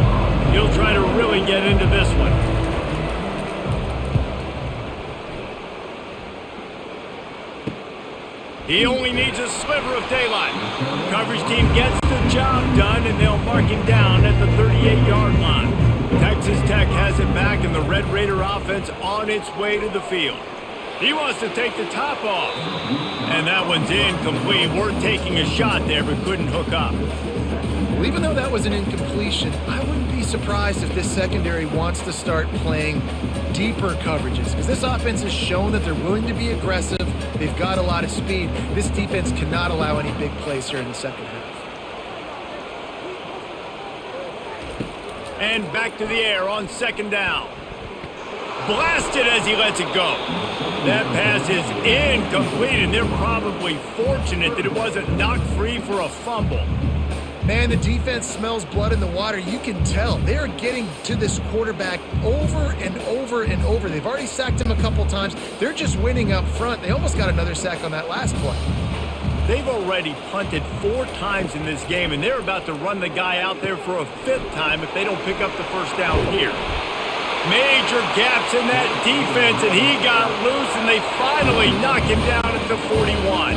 [SPEAKER 1] He'll try to really get into this one. He only needs a sliver of daylight. Coverage team gets the job done, and they'll mark him down at the 38-yard line. Texas Tech has it back, and the Red Raider offense on its way to the field. He wants to take the top off. And that one's incomplete. Worth taking a shot there, but couldn't hook up.
[SPEAKER 3] Well, even though that was an incompletion, I wouldn't be surprised if this secondary wants to start playing deeper coverages, because this offense has shown that they're willing to be aggressive. They've got a lot of speed. This defense cannot allow any big plays here in the second half.
[SPEAKER 1] And back to the air on 2nd down. Blasted as he lets it go. That pass is incomplete, and they're probably fortunate that it wasn't knocked free for a fumble.
[SPEAKER 3] Man, the defense smells blood in the water. You can tell. They are getting to this quarterback over and over and over. They've already sacked him a couple times. They're just winning up front. They almost got another sack on that last play.
[SPEAKER 1] They've already punted 4 times in this game, and they're about to run the guy out there for a 5th time if they don't pick up the 1st down here. Major gaps in that defense, and he got loose, and they finally knock him down at the 41.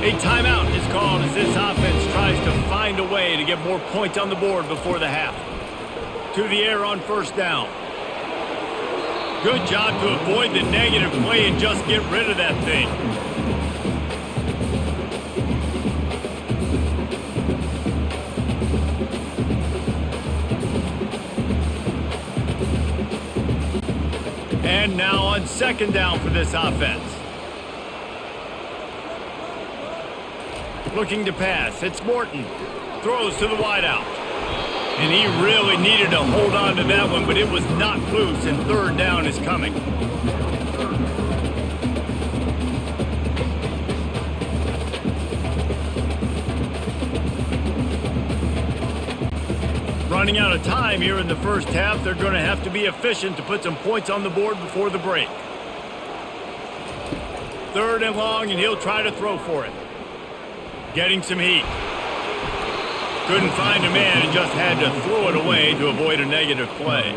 [SPEAKER 1] A timeout is called as this offense tries to find a way to get more points on the board before the half. To the air on 1st down. Good job to avoid the negative play and just get rid of that thing. And now on 2nd down for this offense. Looking to pass. It's Morton. Throws to the wideout. And he really needed to hold on to that one, but it was knocked loose, and 3rd down is coming. Running out of time here in the first half. They're going to have to be efficient to put some points on the board before the break. 3rd and long, and he'll try to throw for it. Getting some heat. Couldn't find a man and just had to throw it away to avoid a negative play.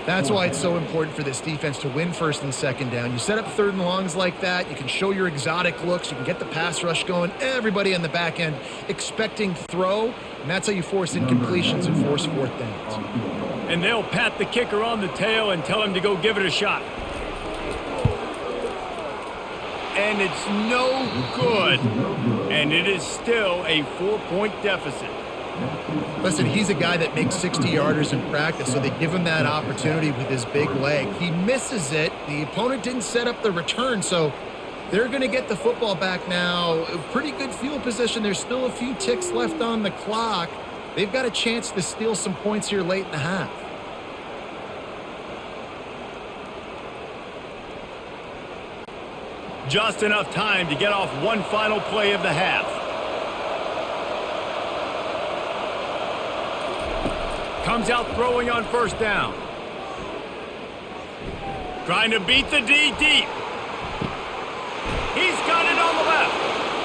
[SPEAKER 3] That's why it's so important for this defense to win 1st and 2nd down. You set up 3rd and longs like that, you can show your exotic looks, you can get the pass rush going, everybody on the back end expecting throw, and that's how you force incompletions and force 4th downs.
[SPEAKER 1] And they'll pat the kicker on the tail and tell him to go give it a shot. And it's no good. And it is still a 4-point deficit.
[SPEAKER 3] Listen, he's a guy that makes 60-yarders in practice, so they give him that opportunity with his big leg. He misses it. The opponent didn't set up the return, so they're going to get the football back now. Pretty good field position. There's still a few ticks left on the clock. They've got a chance to steal some points here late in the half.
[SPEAKER 1] Just enough time to get off one final play of the half. Comes out throwing on first down. Trying to beat the D deep. He's got it on the left.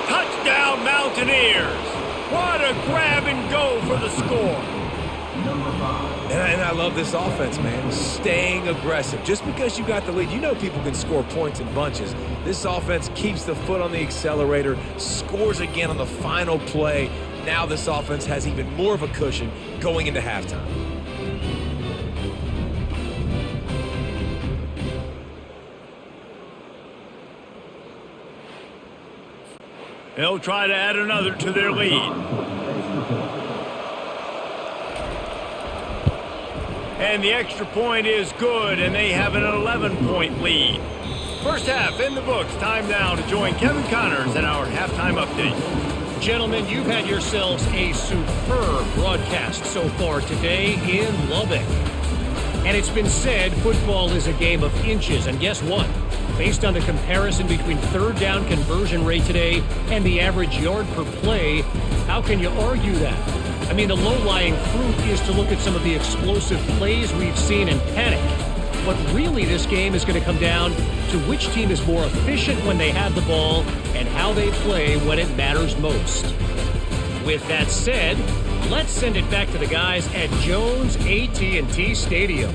[SPEAKER 1] Touchdown, Mountaineers. What a grab and go for the score.
[SPEAKER 2] And I love this offense, man. Staying aggressive. Just because you got the lead, you know people can score points in bunches. This offense keeps the foot on the accelerator, scores again on the final play. Now this offense has even more of a cushion going into halftime.
[SPEAKER 1] They'll try to add another to their lead. And the extra point is good, and they have an 11-point lead. First half in the books. Time now to join Kevin Connors in our halftime update.
[SPEAKER 6] Gentlemen, you've had yourselves a superb broadcast so far today in Lubbock. And it's been said football is a game of inches, and guess what? Based on the comparison between third down conversion rate today and the average yard per play, how can you argue that? I mean, the low-lying fruit is to look at some of the explosive plays we've seen and panic. But really, this game is going to come down to which team is more efficient when they have the ball and how they play when it matters most. With that said, let's send it back to the guys at Jones AT&T Stadium.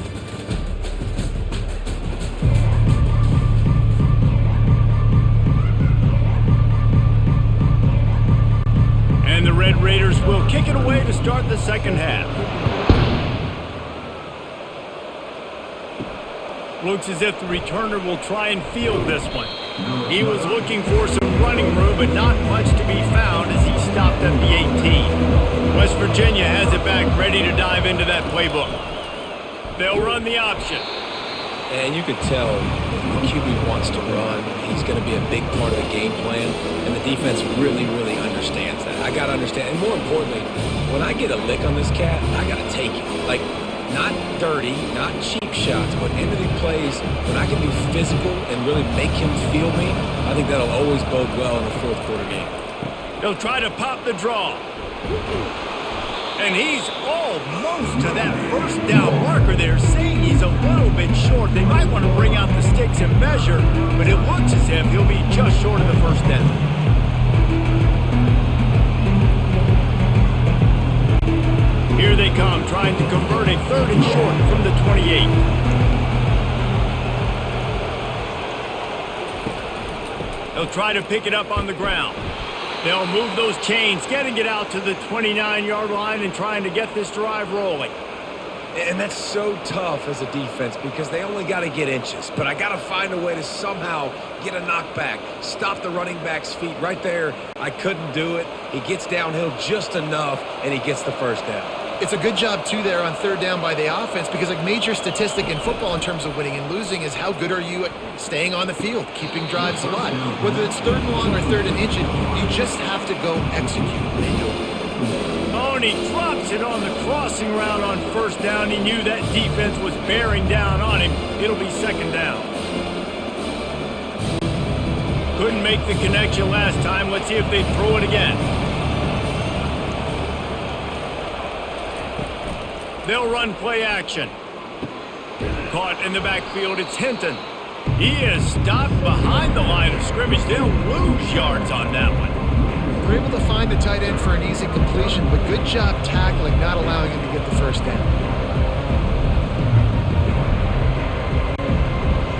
[SPEAKER 1] And the Red Raiders will kick it away to start the second half. Looks as if the returner will try and field this one. He was looking for some running room, but not much to be found as he stopped at the 18. West Virginia has it back, ready to dive into that playbook. They'll run the option.
[SPEAKER 2] And you could tell the QB wants to run. He's going to be a big part of the game plan, and the defense really, really understands that. I got to understand, and more importantly, when I get a lick on this cat, I got to take it. Like, not dirty, not cheap shots, but into the plays, when I can be physical and really make him feel me, I think that'll always bode well in the fourth quarter game.
[SPEAKER 1] He'll try to pop the draw. And he's almost to that first down marker there, saying he's a little bit short. They might want to bring out the sticks and measure, but it looks as if he'll be just short of the first down. Here they come, trying to convert it third and short from the 28. They'll try to pick it up on the ground. They'll move those chains, getting it out to the 29-yard line and trying to get this drive rolling.
[SPEAKER 2] And that's so tough as a defense because they only got to get inches. But I got to find a way to somehow get a knockback, stop the running back's feet right there. I couldn't do it. He gets downhill just enough, and he gets the first down.
[SPEAKER 3] It's a good job, too, there on third down by the offense because a major statistic in football in terms of winning and losing is how good are you at staying on the field, keeping drives alive. Whether it's third and long or third and inches, you just have to go execute. They do it.
[SPEAKER 1] Oh, and he drops it on the crossing route on first down. He knew that defense was bearing down on him. It'll be second down. Couldn't make the connection last time. Let's see if they throw it again. They'll run play action. Caught in the backfield, it's Hinton. He is stopped behind the line of scrimmage. They'll lose yards on that one.
[SPEAKER 3] They're able to find the tight end for an easy completion, but good job tackling, not allowing him to get the first down.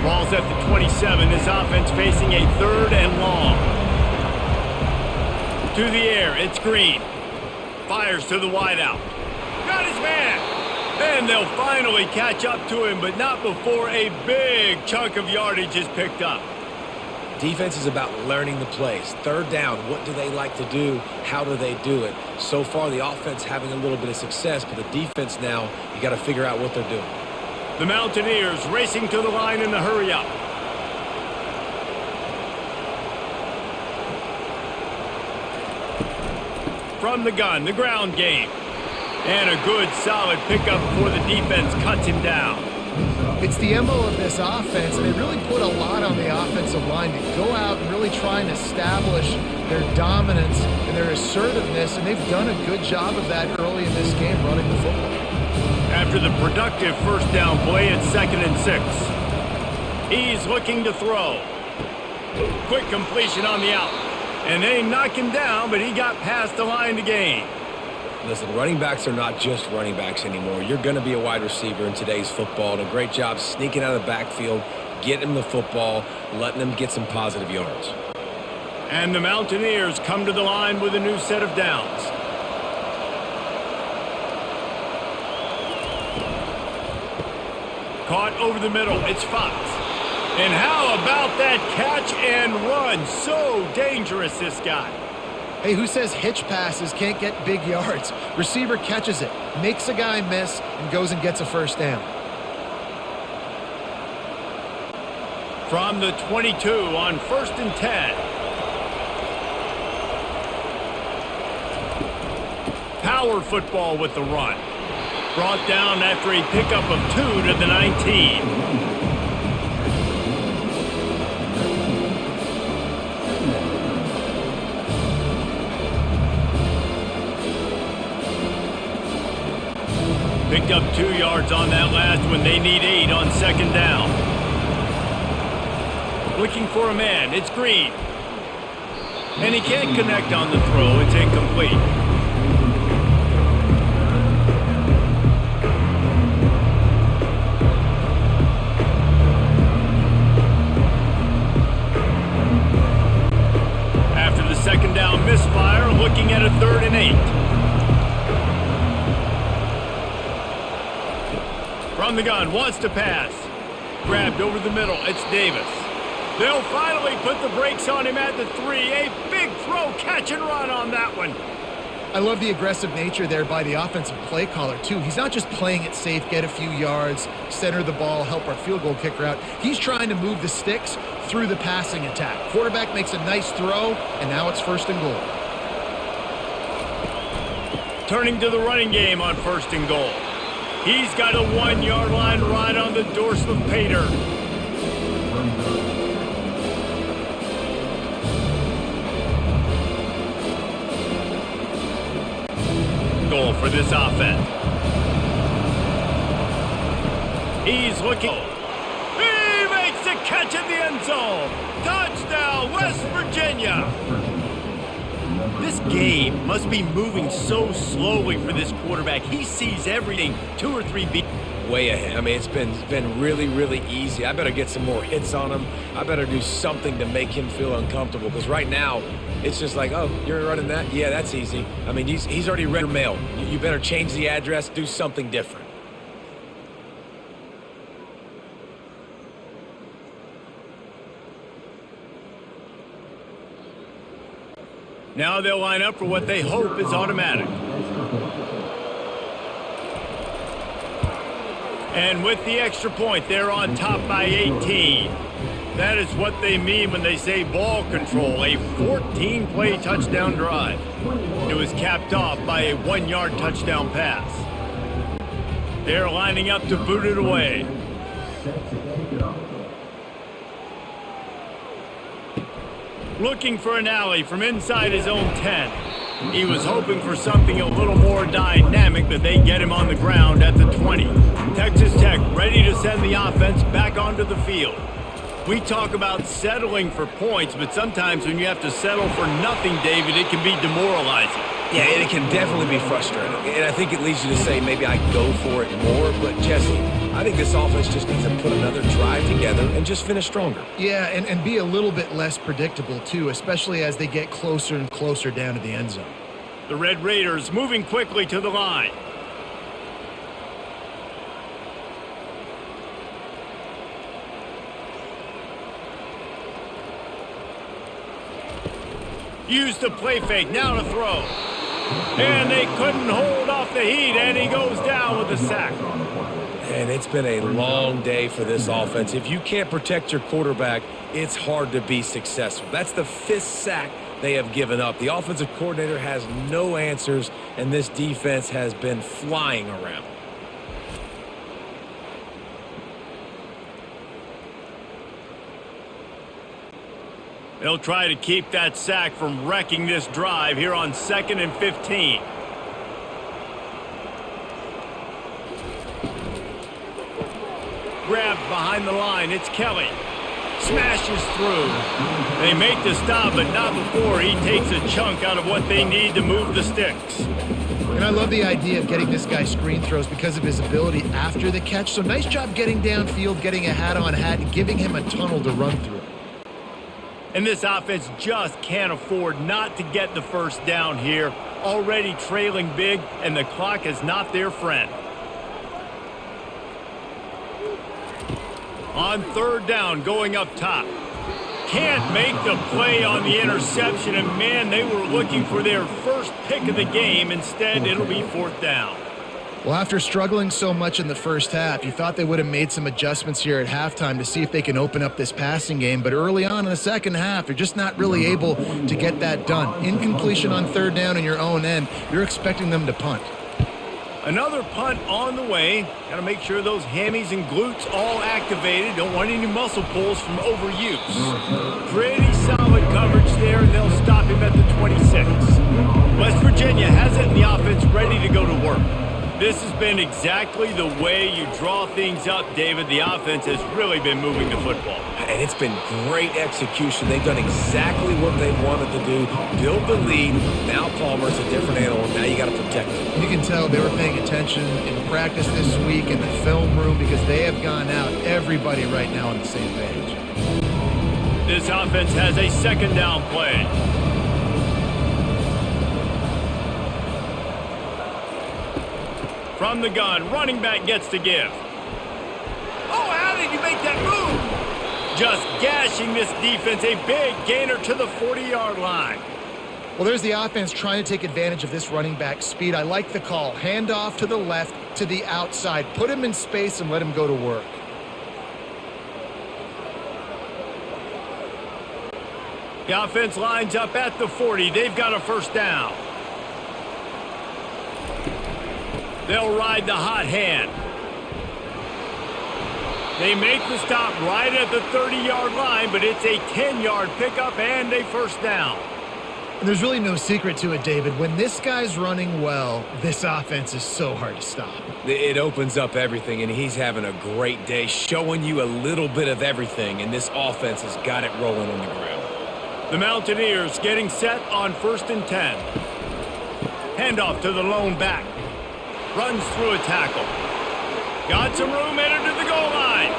[SPEAKER 1] Ball's at the 27. This offense facing a third and long. To the air, it's Green. Fires to the wideout. Got his man. And they'll finally catch up to him, but not before a big chunk of yardage is picked up.
[SPEAKER 2] Defense is about learning the plays. Third down, what do they like to do? How do they do it? So far, the offense having a little bit of success, but the defense now, you got to figure out what they're doing.
[SPEAKER 1] The Mountaineers racing to the line in the hurry-up. From the gun, the ground game. And a good, solid pickup before the defense cuts him down.
[SPEAKER 3] It's the MO of this offense, and they really put a lot on the offensive line to go out and really try and establish their dominance and their assertiveness, and they've done a good job of that early in this game running the football.
[SPEAKER 1] After the productive first down play, it's 2nd and 6. He's looking to throw. Quick completion on the out. And they knock him down, but he got past the line to gain.
[SPEAKER 2] Listen, running backs are not just running backs anymore. You're going to be a wide receiver in today's football, and a great job sneaking out of the backfield, getting them the football, letting them get some positive yards.
[SPEAKER 1] And the Mountaineers come to the line with a new set of downs. Caught over the middle. It's Fox. And how about that catch and run? So dangerous, this guy.
[SPEAKER 3] Hey, who says hitch passes can't get big yards? Receiver catches it, makes a guy miss, and goes and gets a first down.
[SPEAKER 1] From the 22 on 1st and 10. Power football with the run. Brought down after a pickup of 2 to the 19. Picked up 2 yards on that last one. They need 8 on 2nd down. Looking for a man. It's Green. And he can't connect on the throw. It's incomplete. After the 2nd down misfire, looking at a 3rd and 8. From the gun, wants to pass. Grabbed over the middle, it's Davis. They'll finally put the brakes on him at the 3. A big throw, catch and run on that one.
[SPEAKER 3] I love the aggressive nature there by the offensive play caller, too. He's not just playing it safe, get a few yards, center the ball, help our field goal kicker out. He's trying to move the sticks through the passing attack. Quarterback makes a nice throw, and now it's 1st and goal.
[SPEAKER 1] Turning to the running game on 1st and goal. He's got a 1-yard line right on the dorsal of Pater. Goal for this offense. He's looking. He makes a catch in the end zone. Touchdown, West Virginia. This game must be moving so slowly for this quarterback. He sees everything 2 or 3 beats.
[SPEAKER 2] Way ahead. I mean, it's been really, really easy. I better get some more hits on him. I better do something to make him feel uncomfortable, because right now, it's just like, oh, you're running that? Yeah, that's easy. I mean, he's already read your mail. You better change the address, do something different.
[SPEAKER 1] Now they'll line up for what they hope is automatic. And with the extra point, they're on top by 18. That is what they mean when they say ball control, a 14-play touchdown drive. It was capped off by a 1-yard touchdown pass. They're lining up to boot it away. Looking for an alley from inside his own 10. He was hoping for something a little more dynamic, but they get him on the ground at the 20. Texas Tech ready to send the offense back onto the field. We talk about settling for points, but sometimes when you have to settle for nothing, David, it can be demoralizing.
[SPEAKER 2] Yeah, and it can definitely be frustrating. And I think it leads you to say maybe I go for it more. But, Jesse, I think this offense just needs to put another drive together and just finish stronger.
[SPEAKER 3] Yeah, and be a little bit less predictable, too, especially as they get closer and closer down to the end zone.
[SPEAKER 1] The Red Raiders moving quickly to the line. Use the play fake, now to throw. And they couldn't hold off the heat, and he goes down with a sack.
[SPEAKER 2] And it's been a long day for this offense. If you can't protect your quarterback, it's hard to be successful. That's the 5th sack they have given up. The offensive coordinator has no answers, and this defense has been flying around.
[SPEAKER 1] They'll try to keep that sack from wrecking this drive here on 2nd and 15. Grabbed behind the line. It's Kelly. Smashes through. They make the stop, but not before he takes a chunk out of what they need to move the sticks.
[SPEAKER 3] And I love the idea of getting this guy screen throws because of his ability after the catch. So nice job getting downfield, getting a hat-on hat, and giving him a tunnel to run through.
[SPEAKER 1] And this offense just can't afford not to get the first down here. Already trailing big, and the clock is not their friend. On 3rd down, going up top. Can't make the play on the interception, and man, they were looking for their first pick of the game. Instead, it'll be 4th down.
[SPEAKER 3] Well, after struggling so much in the first half, you thought they would have made some adjustments here at halftime to see if they can open up this passing game. But early on in the second half, they're just not really able to get that done. Incompletion on 3rd down in your own end, you're expecting them to punt.
[SPEAKER 1] Another punt on the way. Got to make sure those hammies and glutes all activated. Don't want any muscle pulls from overuse. Pretty solid coverage there, and they'll stop him at the 26. West Virginia has it in the offense ready to go to work. This has been exactly the way you draw things up, David. The offense has really been moving the football.
[SPEAKER 2] And it's been great execution. They've done exactly what they wanted to do. Build the lead. Now Palmer's a different animal. Now you got to protect him.
[SPEAKER 3] You can tell they were paying attention in practice this week in the film room because they have gone out. Everybody right now on the same page.
[SPEAKER 1] This offense has a 2nd down play. From the gun, running back gets to give. Oh, how did you make that move? Just gashing this defense, a big gainer to the 40-yard line.
[SPEAKER 3] Well, there's the offense trying to take advantage of this running back speed. I like the call. Hand off to the left, to the outside. Put him in space and let him go to work.
[SPEAKER 1] The offense lines up at the 40. They've got a 1st down. They'll ride the hot hand. They make the stop right at the 30-yard line, but it's a 10-yard pickup and a 1st down.
[SPEAKER 3] And there's really no secret to it, David. When this guy's running well, this offense is so hard to stop.
[SPEAKER 2] It opens up everything, and he's having a great day, showing you a little bit of everything, and this offense has got it rolling on the ground.
[SPEAKER 1] The Mountaineers getting set on 1st and 10. Handoff to the lone back. Runs through a tackle. Got some room, headed to the goal line.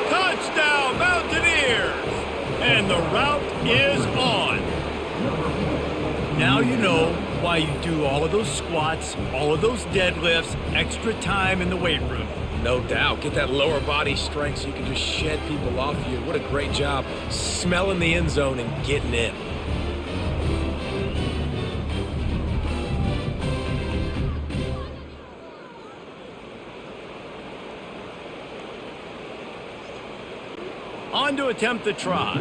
[SPEAKER 1] Touchdown, Mountaineers! And the route is on. Now you know why you do all of those squats, all of those deadlifts, extra time in the weight room.
[SPEAKER 2] No doubt. Get that lower body strength so you can just shed people off you. What a great job smelling the end zone and getting in.
[SPEAKER 1] On to attempt the try.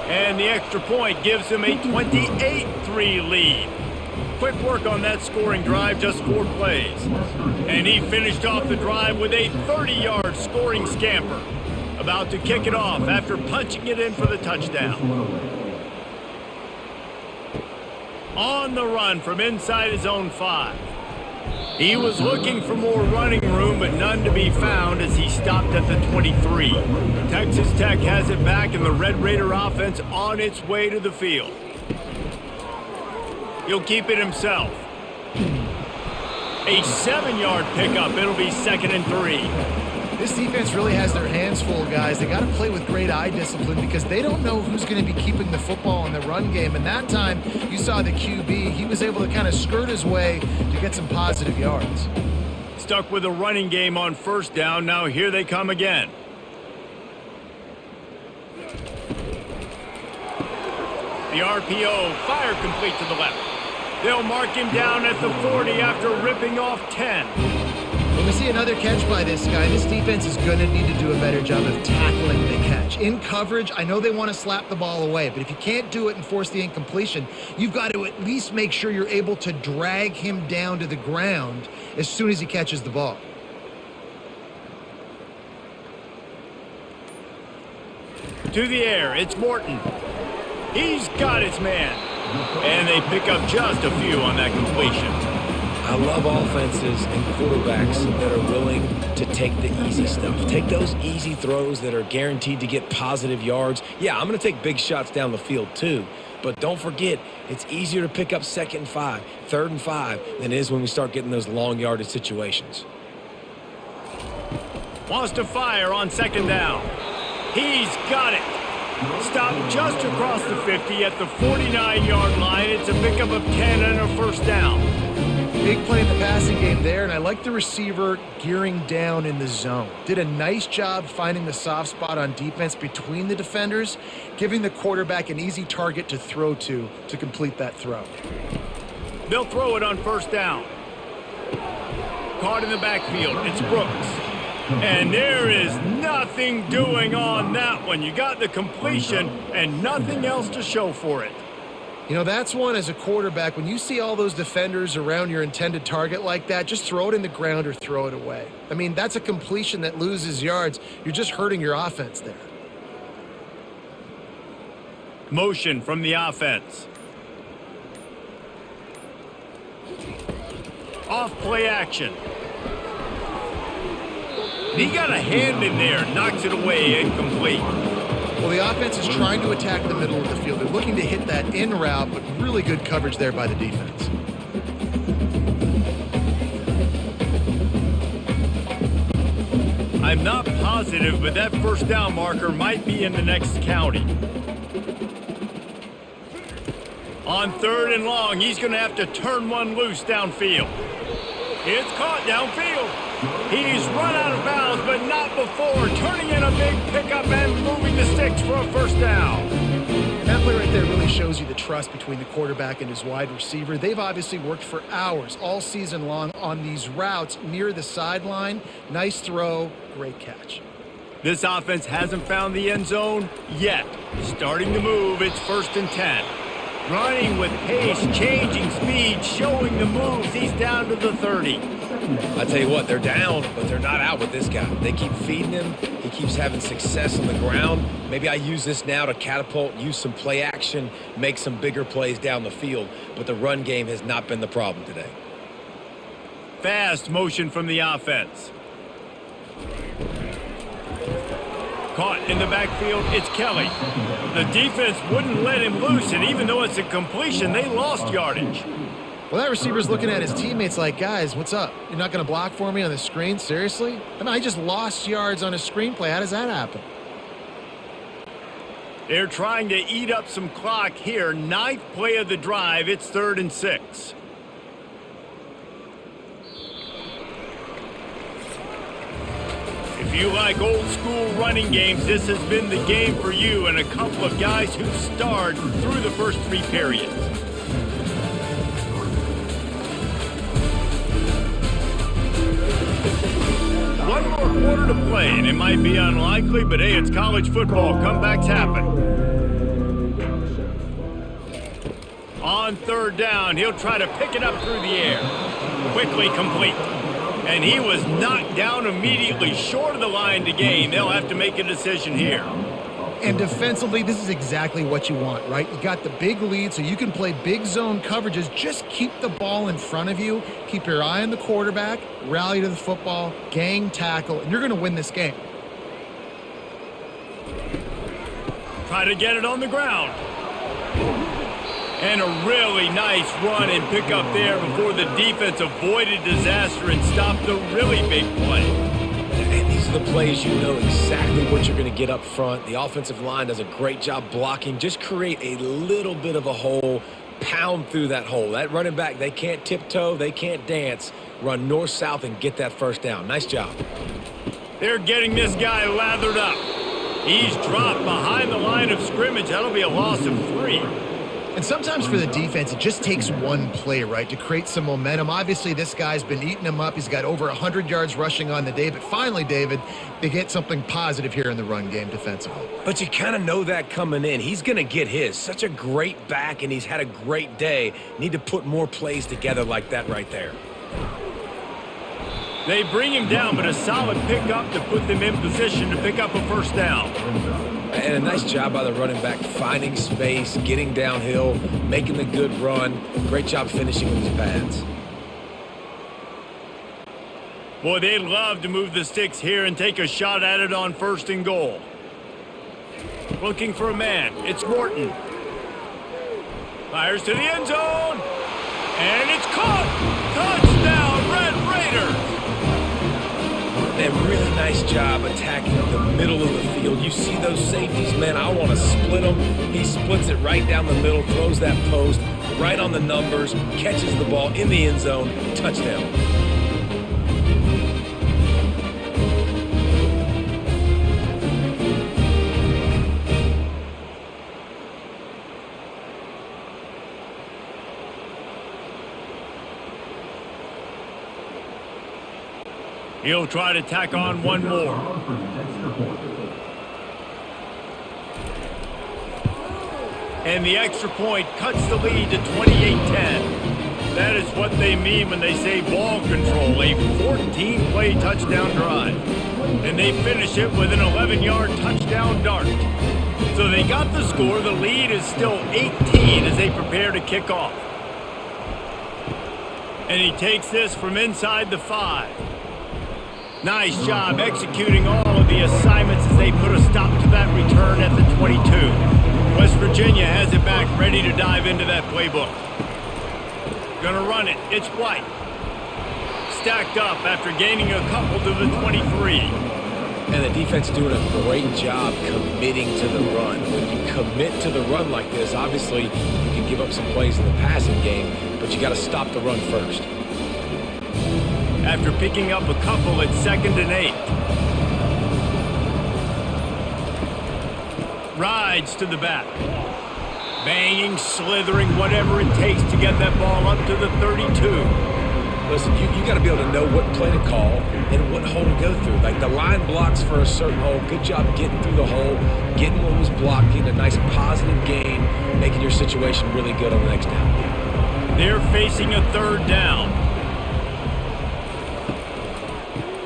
[SPEAKER 1] And the extra point gives them a 28-3 lead. Quick work on that scoring drive, just 4 plays. And he finished off the drive with a 30-yard scoring scamper. About to kick it off after punching it in for the touchdown. On the run from inside his own 5. He was looking for more running room, but none to be found as he stopped at the 23. Texas Tech has it back, and the Red Raider offense on its way to the field. He'll keep it himself. A 7-yard pickup. It'll be 2nd and 3.
[SPEAKER 3] This defense really has their hands full, guys. They got to play with great eye discipline because they don't know who's going to be keeping the football in the run game. And that time, you saw the QB. He was able to kind of skirt his way to get some positive yards.
[SPEAKER 1] Stuck with a running game on 1st down. Now here they come again. The RPO, fire complete to the left. They'll mark him down at the 40 after ripping off 10.
[SPEAKER 3] When we see another catch by this guy, this defense is going to need to do a better job of tackling the catch. In coverage, I know they want to slap the ball away, but if you can't do it and force the incompletion, you've got to at least make sure you're able to drag him down to the ground as soon as he catches the ball.
[SPEAKER 1] To the air, it's Morton. He's got his man. And they pick up just a few on that completion.
[SPEAKER 2] I love offenses and quarterbacks that are willing to take the easy stuff. Take those easy throws that are guaranteed to get positive yards. Yeah, I'm going to take big shots down the field too. But don't forget, it's easier to pick up 2nd and 5, 3rd and 5 than it is when we start getting those long yardage situations.
[SPEAKER 1] Wants to fire on 2nd down. He's got it. Stopped just across the 50 at the 49-yard line. It's a pickup of 10 and a 1st down.
[SPEAKER 3] Big play in the passing game there, and I like the receiver gearing down in the zone. Did a nice job finding the soft spot on defense between the defenders, giving the quarterback an easy target to throw to complete that throw.
[SPEAKER 1] They'll throw it on 1st down. Caught in the backfield. It's Brooks. And there is nothing doing on that one. You got the completion and nothing else to show for it.
[SPEAKER 3] You know, that's one as a quarterback. When you see all those defenders around your intended target like that, just throw it in the ground or throw it away. I mean, that's a completion that loses yards. You're just hurting your offense there.
[SPEAKER 1] Motion from the offense. Off play action. He got a hand in there, knocks it away, incomplete.
[SPEAKER 3] Well, the offense is trying to attack the middle of the field. They're looking to hit that in route, but really good coverage there by the defense.
[SPEAKER 1] I'm not positive, but that 1st down marker might be in the next county. On 3rd and long, he's going to have to turn one loose downfield. It's caught downfield. He's run out of bounds, but not before turning in a big pickup and moving the sticks for a 1st down.
[SPEAKER 3] And that play right there really shows you the trust between the quarterback and his wide receiver. They've obviously worked for hours all season long on these routes near the sideline. Nice throw, great catch.
[SPEAKER 1] This offense hasn't found the end zone yet. Starting to move, it's 1st and 10. Running with pace, changing speed, showing the moves. He's down to the 30.
[SPEAKER 2] I tell you what, they're down, but they're not out with this guy. They keep feeding him. He keeps having success on the ground. Maybe I use this now to catapult, use some play action, make some bigger plays down the field. But the run game has not been the problem today.
[SPEAKER 1] Fast motion from the offense. Caught in the backfield, it's Kelly. The defense wouldn't let him loose, and even though it's a completion, they lost yardage.
[SPEAKER 3] Well, that receiver's looking at his teammates like, guys, what's up? You're not going to block for me on the screen? Seriously? I mean, I just lost yards on a screenplay. How does that happen?
[SPEAKER 1] They're trying to eat up some clock here. 9th play of the drive. It's 3rd and 6. If you like old school running games, this has been the game for you and a couple of guys who starred through the first 3 periods. One more quarter to play, and it might be unlikely, but hey, it's college football. Comebacks happen. On 3rd down, he'll try to pick it up through the air. Quickly complete. And he was knocked down immediately, short of the line to gain. They'll have to make a decision here.
[SPEAKER 3] And defensively, this is exactly what you want, right? You got the big lead, so you can play big zone coverages. Just keep the ball in front of you. Keep your eye on the quarterback. Rally to the football. Gang tackle. And you're going to win this game.
[SPEAKER 1] Try to get it on the ground. And a really nice run and pick up there before the defense avoided disaster and stopped the really big play.
[SPEAKER 2] And these are the plays you know exactly what you're going to get up front. The offensive line does a great job blocking. Just create a little bit of a hole, pound through that hole. That running back, they can't tiptoe, they can't dance. Run north-south and get that 1st down. Nice job.
[SPEAKER 1] They're getting this guy lathered up. He's dropped behind the line of scrimmage. That'll be a loss of 3.
[SPEAKER 3] And sometimes for the defense, it just takes one play, right, to create some momentum. Obviously, this guy's been eating them up. He's got over 100 yards rushing on the day. But finally, David, they get something positive here in the run game defensively.
[SPEAKER 2] But you kind of know that coming in. He's going to get his. Such a great back, and he's had a great day. Need to put more plays together like that right there.
[SPEAKER 1] They bring him down, but a solid pickup to put them in position to pick up a first down.
[SPEAKER 2] And a nice job by the running back, finding space, getting downhill, making the good run. Great job finishing with his pads.
[SPEAKER 1] Boy, they'd love to move the sticks here and take a shot at it on 1st and goal. Looking for a man. It's Morton. Fires to the end zone. And it's caught. Touchdown, Red Raiders.
[SPEAKER 2] A really nice job attacking the middle of the field. You see those safeties, man, I want to split them. He splits it right down the middle, throws that post, right on the numbers, catches the ball in the end zone, touchdown.
[SPEAKER 1] He'll try to tack on one more. And the extra point cuts the lead to 28-10. That is what they mean when they say ball control, a 14-play touchdown drive. And they finish it with an 11-yard touchdown dart. So they got the score. The lead is still 18 as they prepare to kick off. And he takes this from inside the 5. Nice job executing all of the assignments as they put a stop to that return at the 22. West Virginia has it back, ready to dive into that playbook. Gonna run it. It's White. Stacked up after gaining a couple to the 23.
[SPEAKER 2] And the defense doing a great job committing to the run. When you commit to the run like this, obviously you can give up some plays in the passing game, but you got to stop the run first.
[SPEAKER 1] After picking up a couple at 2nd and 8. Rides to the back. Banging, slithering, whatever it takes to get that ball up to the 32.
[SPEAKER 2] Listen, you got to be able to know what play to call and what hole to go through. Like the line blocks for a certain hole. Good job getting through the hole, getting what was blocked, getting a nice positive gain, making your situation really good on the next down.
[SPEAKER 1] They're facing a 3rd down.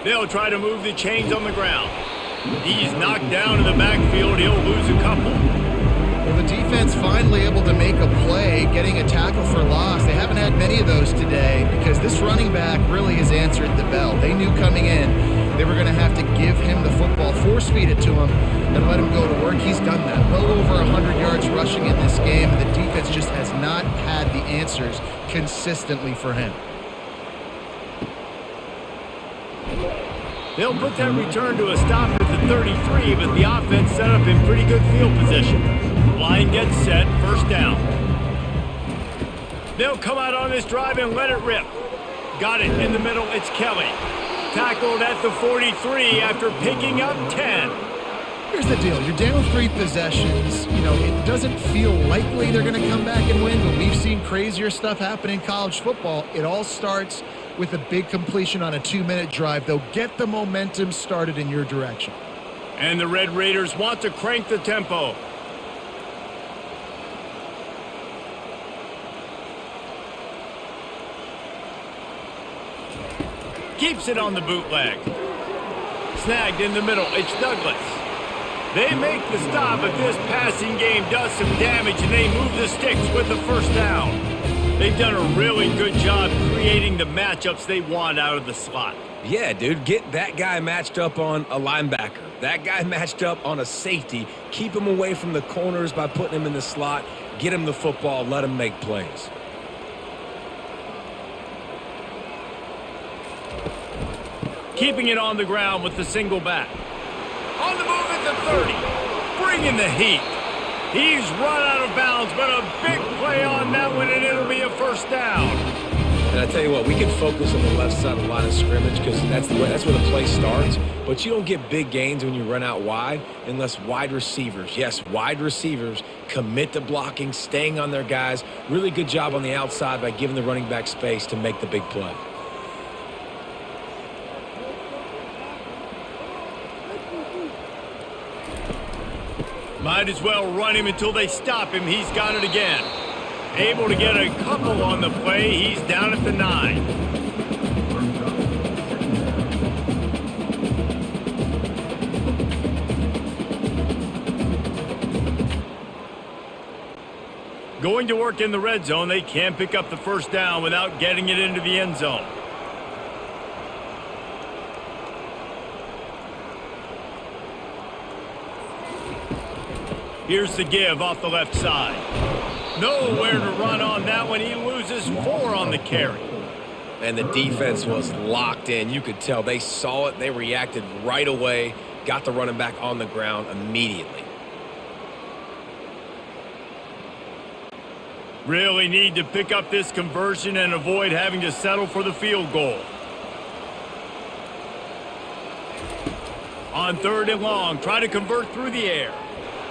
[SPEAKER 1] They'll try to move the chains on the ground. He's knocked down in the backfield. He'll lose a couple.
[SPEAKER 3] Well, the defense finally able to make a play, getting a tackle for loss. They haven't had many of those today because this running back really has answered the bell. They knew coming in they were going to have to give him the football, force-feed it to him, and let him go to work. He's done that. Well over 100 yards rushing in this game, and the defense just has not had the answers consistently for him.
[SPEAKER 1] They'll put that return to a stop at the 33, but the offense set up in pretty good field position. Line gets set, 1st down. They'll come out on this drive and let it rip. Got it in the middle, it's Kelly. Tackled at the 43 after picking up 10.
[SPEAKER 3] Here's the deal. You're down 3 possessions. You know, it doesn't feel likely they're going to come back and win, but we've seen crazier stuff happen in college football. It all starts with a big completion on a 2-minute drive. They'll get the momentum started in your direction.
[SPEAKER 1] And the Red Raiders want to crank the tempo. Keeps it on the bootleg. Snagged in the middle. It's Douglas. They make the stop, but this passing game does some damage, and they move the sticks with the 1st down. They've done a really good job creating the matchups they want out of the slot.
[SPEAKER 2] Yeah, dude, get that guy matched up on a linebacker. That guy matched up on a safety. Keep him away from the corners by putting him in the slot. Get him the football. Let him make plays.
[SPEAKER 1] Keeping it on the ground with the single back. On the move at the 30. Bringing the heat. He's run out of bounds, but a big play on that one, and it'll be a 1st down.
[SPEAKER 2] And I tell you what, we can focus on the left side of the line of scrimmage because that's where the play starts. But you don't get big gains when you run out wide unless wide receivers, yes, wide receivers, commit to blocking, staying on their guys. Really good job on the outside by giving the running back space to make the big play.
[SPEAKER 1] Might as well run him until they stop him. He's got it again. Able to get a couple on the play. He's down at the 9. Going to work in the red zone. They can't pick up the first down without getting it into the end zone. Here's the give off the left side. Nowhere to run on that one. He loses 4 on the carry.
[SPEAKER 2] And the defense was locked in. You could tell they saw it. They reacted right away. Got the running back on the ground immediately.
[SPEAKER 1] Really need to pick up this conversion and avoid having to settle for the field goal. On 3rd and long, try to convert through the air.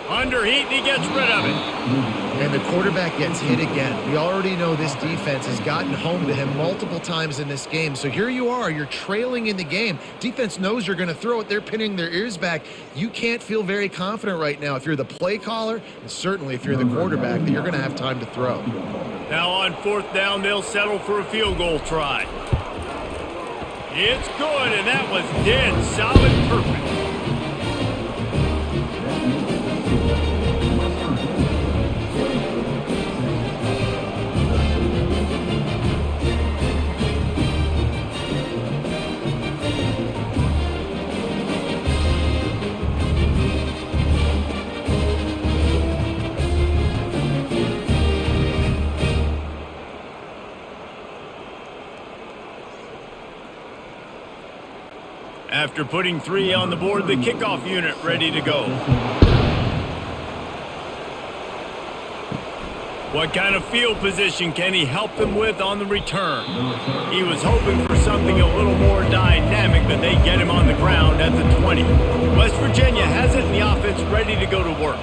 [SPEAKER 1] Under heat, he gets rid of it.
[SPEAKER 3] And the quarterback gets hit again. We already know this defense has gotten home to him multiple times in this game. So here you are, you're trailing in the game. Defense knows you're going to throw it. They're pinning their ears back. You can't feel very confident right now if you're the play caller, and certainly if you're the quarterback, that you're going to have time to throw.
[SPEAKER 1] Now on 4th down, they'll settle for a field goal try. It's good, and that was dead solid perfect. After putting 3 on the board, the kickoff unit ready to go. What kind of field position can he help them with on the return? He was hoping for something a little more dynamic, but they get him on the ground at the 20. West Virginia has it in the offense ready to go to work.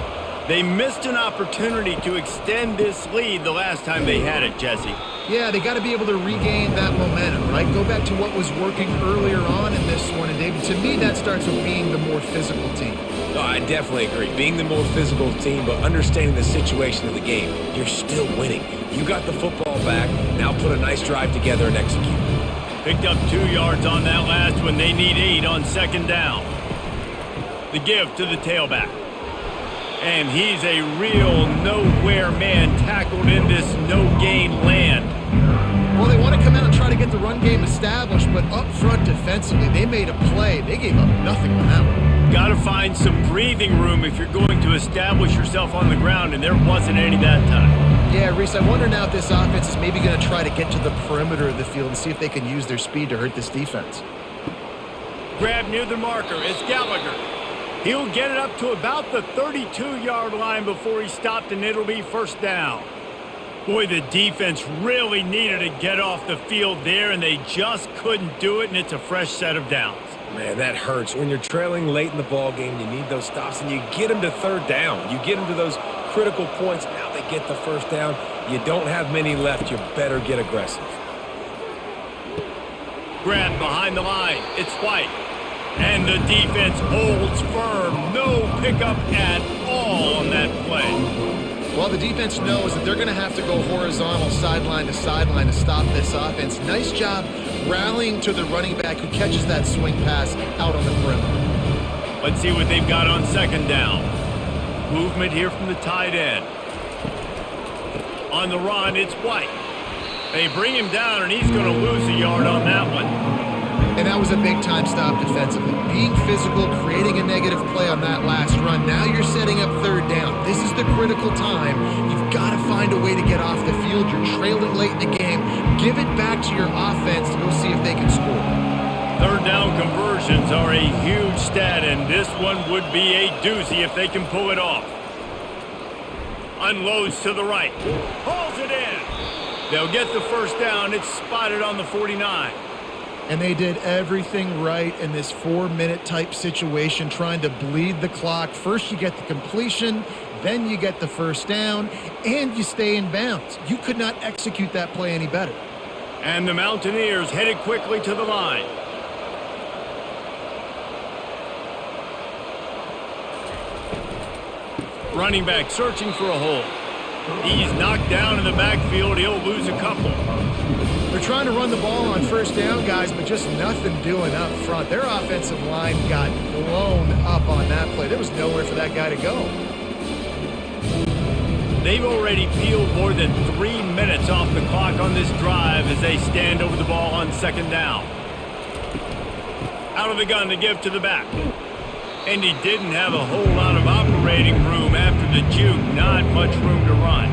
[SPEAKER 1] They missed an opportunity to extend this lead the last time they had it, Jesse.
[SPEAKER 3] Yeah, they got to be able to regain that momentum, right? Go back to what was working earlier on in this one. And, David, to me, that starts with being the more physical team.
[SPEAKER 2] No, I definitely agree. Being the more physical team, but understanding the situation of the game. You're still winning. You got the football back. Now put a nice drive together and execute.
[SPEAKER 1] Picked up 2 yards on that last one. They need 8 on 2nd down. The give to the tailback. And he's a real nowhere man tackled in this no-gain land.
[SPEAKER 3] Well, they want to come out and try to get the run game established, but up front defensively, they made a play. They gave up nothing on that one.
[SPEAKER 1] Got to find some breathing room if you're going to establish yourself on the ground, and there wasn't any that time.
[SPEAKER 3] Yeah, Reese, I wonder now if this offense is maybe going to try to get to the perimeter of the field and see if they can use their speed to hurt this defense.
[SPEAKER 1] Grab near the marker. It's Gallagher. He'll get it up to about the 32-yard line before he stopped, and it'll be 1st down. Boy, the defense really needed to get off the field there, and they just couldn't do it, and it's a fresh set of downs.
[SPEAKER 2] Man, that hurts. When you're trailing late in the ball game, you need those stops, and you get them to 3rd down. You get them to those critical points. Now they get the 1st down. You don't have many left. You better get aggressive.
[SPEAKER 1] Grab behind the line. It's White. And the defense holds firm. No pickup at all on that play.
[SPEAKER 3] Well, the defense knows that they're going to have to go horizontal sideline to stop this offense. Nice job rallying to the running back who catches that swing pass out on the perimeter.
[SPEAKER 1] Let's see what they've got on 2nd down. Movement here from the tight end. On the run, it's White. They bring him down, and he's going to lose a yard on that one.
[SPEAKER 3] And that was a big-time stop defensively. Being physical, creating a negative play on that last run. Now you're setting up 3rd down. This is the critical time. You've got to find a way to get off the field. You're trailing late in the game. Give it back to your offense to go see if they can score.
[SPEAKER 1] 3rd down conversions are a huge stat, and this one would be a doozy if they can pull it off. Unloads to the right. Hauls it in. They'll get the first down. It's spotted on the 49.
[SPEAKER 3] And they did everything right in this 4-minute type situation, trying to bleed the clock. First you get the completion, then you get the first down, and you stay in bounds. You could not execute that play any better.
[SPEAKER 1] And the Mountaineers headed quickly to the line. Running back searching for a hole. He's knocked down in the backfield. He'll lose a couple.
[SPEAKER 3] They're trying to run the ball on first down, guys, but just nothing doing up front. Their offensive line got blown up on that play. There was nowhere for that guy to go.
[SPEAKER 1] They've already peeled more than 3 minutes off the clock on this drive as they stand over the ball on second down. Out of the gun to give to the back. And he didn't have a whole lot of operating room after the juke. Not much room to run.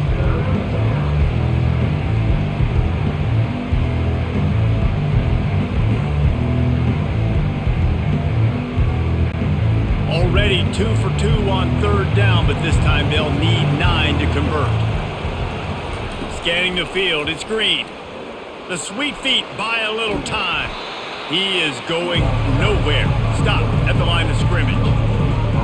[SPEAKER 1] Already 2 for 2 on third down, but this time they'll need 9 to convert. Scanning the field, it's Green. The sweet feet buy a little time. He is going nowhere. Stop at the line of scrimmage.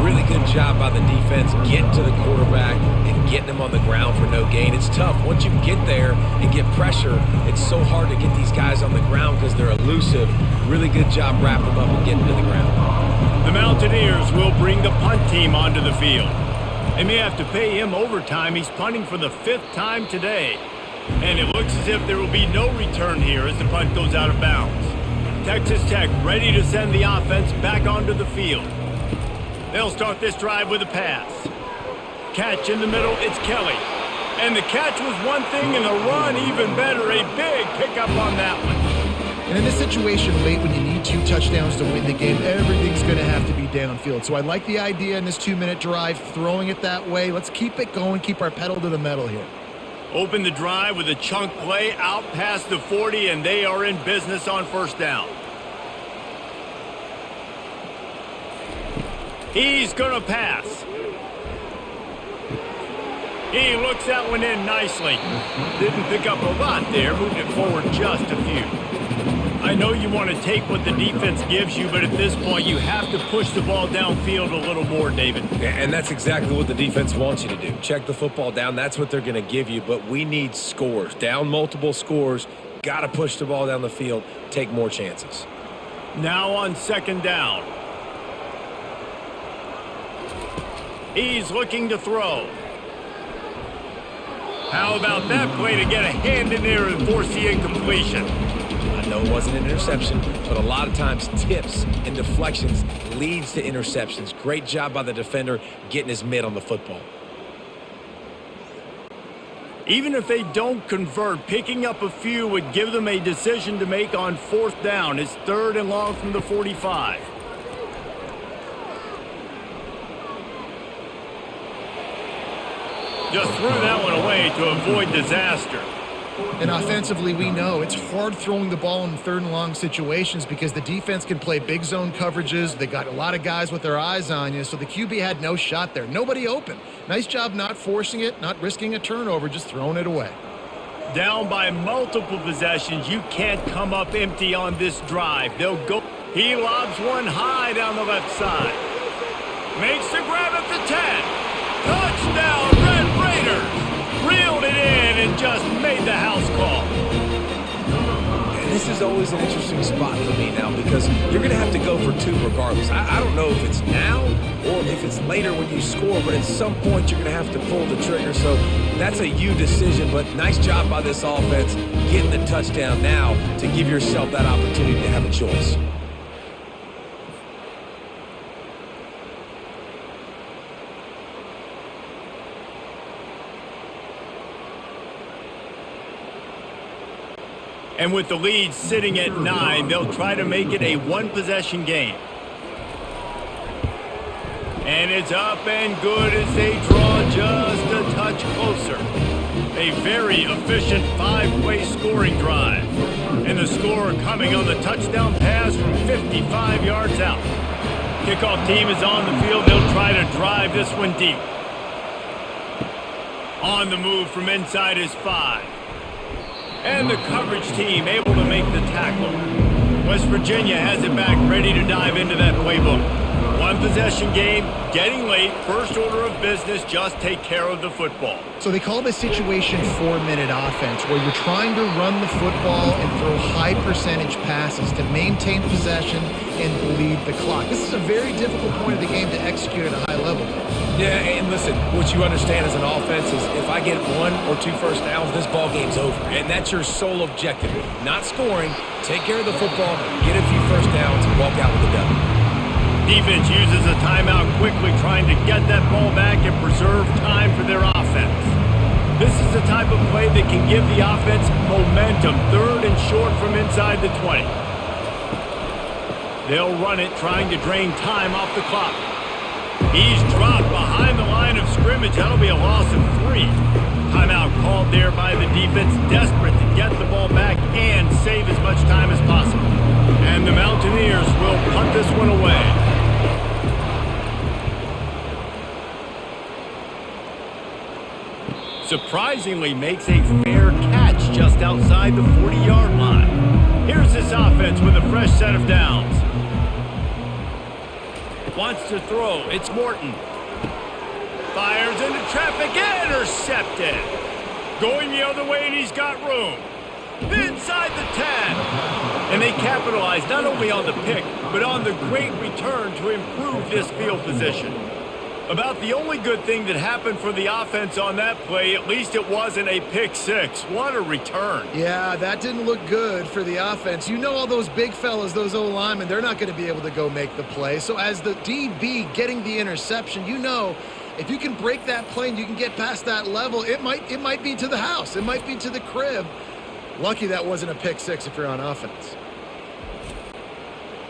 [SPEAKER 2] Really good job by the defense getting to the quarterback and getting him on the ground for no gain. It's tough. Once you get there and get pressure, it's so hard to get these guys on the ground because they're elusive. Really good job wrapping them up and getting to the ground.
[SPEAKER 1] The Mountaineers will bring the punt team onto the field. They may have to pay him overtime. He's punting for the 5th time today. And it looks as if there will be no return here as the punt goes out of bounds. Texas Tech ready to send the offense back onto the field. They'll start this drive with a pass. Catch in the middle, it's Kelly. And the catch was one thing and the run even better. A big pickup on that one.
[SPEAKER 3] And in this situation late when you need 2 touchdowns to win the game, everything's going to have to be downfield. So I like the idea in this 2-minute drive, throwing it that way. Let's keep it going, keep our pedal to the metal here.
[SPEAKER 1] Open the drive with a chunk play out past the 40, and they are in business on first down. He's going to pass. He looks that one in nicely. Didn't pick up a lot there, moved it forward just a few. I know you want to take what the defense gives you, but at this point you have to push the ball downfield a little more, David.
[SPEAKER 2] And that's exactly what the defense wants you to do. Check the football down. That's what they're going to give you, but we need scores. Down multiple scores, got to push the ball down the field, take more chances.
[SPEAKER 1] Now on second down. He's looking to throw. How about that play to get a hand in there and force the incompletion?
[SPEAKER 2] I know it wasn't an interception, but a lot of times tips and deflections leads to interceptions. Great job by the defender getting his mitt on the football.
[SPEAKER 1] Even if they don't convert, picking up a few would give them a decision to make on fourth down. It's 3rd and long from the 45. Just threw that one away to avoid disaster.
[SPEAKER 3] And offensively, we know it's hard throwing the ball in 3rd and long situations because the defense can play big zone coverages. They got a lot of guys with their eyes on you, so the QB had no shot there. Nobody open. Nice job not forcing it, not risking a turnover, just throwing it away.
[SPEAKER 1] Down by multiple possessions, you can't come up empty on this drive. They'll go. He lobs one high down the left side. Makes the grab at the 10. Touchdown, Red Raiders! Reeled it in and just made the house call.
[SPEAKER 2] And this is always an interesting spot for me now because you're going to have to go for 2 regardless. I don't know if it's now or if it's later when you score, but at some point you're going to have to pull the trigger. So that's a you decision, but nice job by this offense getting the touchdown now to give yourself that opportunity to have a choice.
[SPEAKER 1] And with the lead sitting at 9, they'll try to make it a 1-possession game. And it's up and good as they draw just a touch closer. A very efficient 5-play scoring drive. And the score coming on the touchdown pass from 55 yards out. Kickoff team is on the field. They'll try to drive this one deep. On the move from inside his 5. And the coverage team able to make the tackle. West Virginia has it back, ready to dive into that playbook. One possession game, getting late, first order of business, just take care of the football.
[SPEAKER 3] So they call this situation 4-minute offense, where you're trying to run the football and throw high percentage passes to maintain possession and bleed the clock. This is a very difficult point of the game to execute at a high level.
[SPEAKER 2] Yeah, and listen, what you understand as an offense is if I get 1 or 2 first downs, this ball game's over. And that's your sole objective. Not scoring, take care of the football, get a few first downs, and walk out with the W.
[SPEAKER 1] Defense uses a timeout quickly, trying to get that ball back and preserve time for their offense. This is the type of play that can give the offense momentum, third and short from inside the 20. They'll run it, trying to drain time off the clock. He's dropped behind the line of scrimmage. That'll be a loss of 3. Timeout called there by the defense, desperate to get the ball back and save as much time as possible. And the Mountaineers will punt this one away. Surprisingly makes a fair catch just outside the 40-yard line. Here's this offense with a fresh set of downs. Wants to throw. It's Morton. Fires into traffic. Intercepted. Going the other way, and he's got room. Inside the 10. And they capitalize not only on the pick, but on the great return to improve this field position. About the only good thing that happened for the offense on that play, at least it wasn't a pick six. What a return.
[SPEAKER 3] Yeah, that didn't look good for the offense. You know, all those big fellas, those O-linemen, they're not going to be able to go make the play. So as the DB getting the interception, you know, if you can break that play and you can get past that level, it might be to the house. It might be to the crib. Lucky that wasn't a pick six if you're on offense.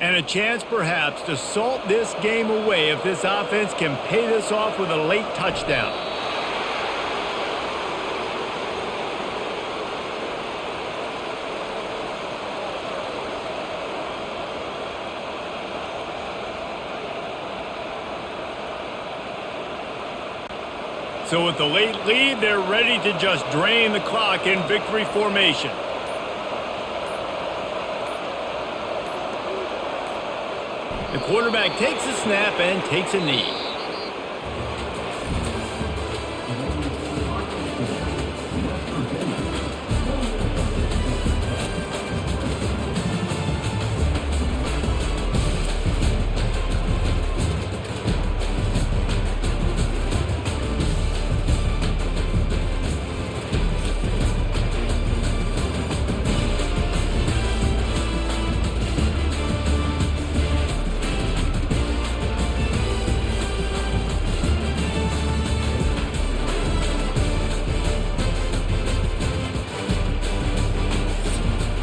[SPEAKER 1] And a chance perhaps to salt this game away if this offense can pay this off with a late touchdown. So with the late lead, they're ready to just drain the clock in victory formation. The quarterback takes a snap and takes a knee.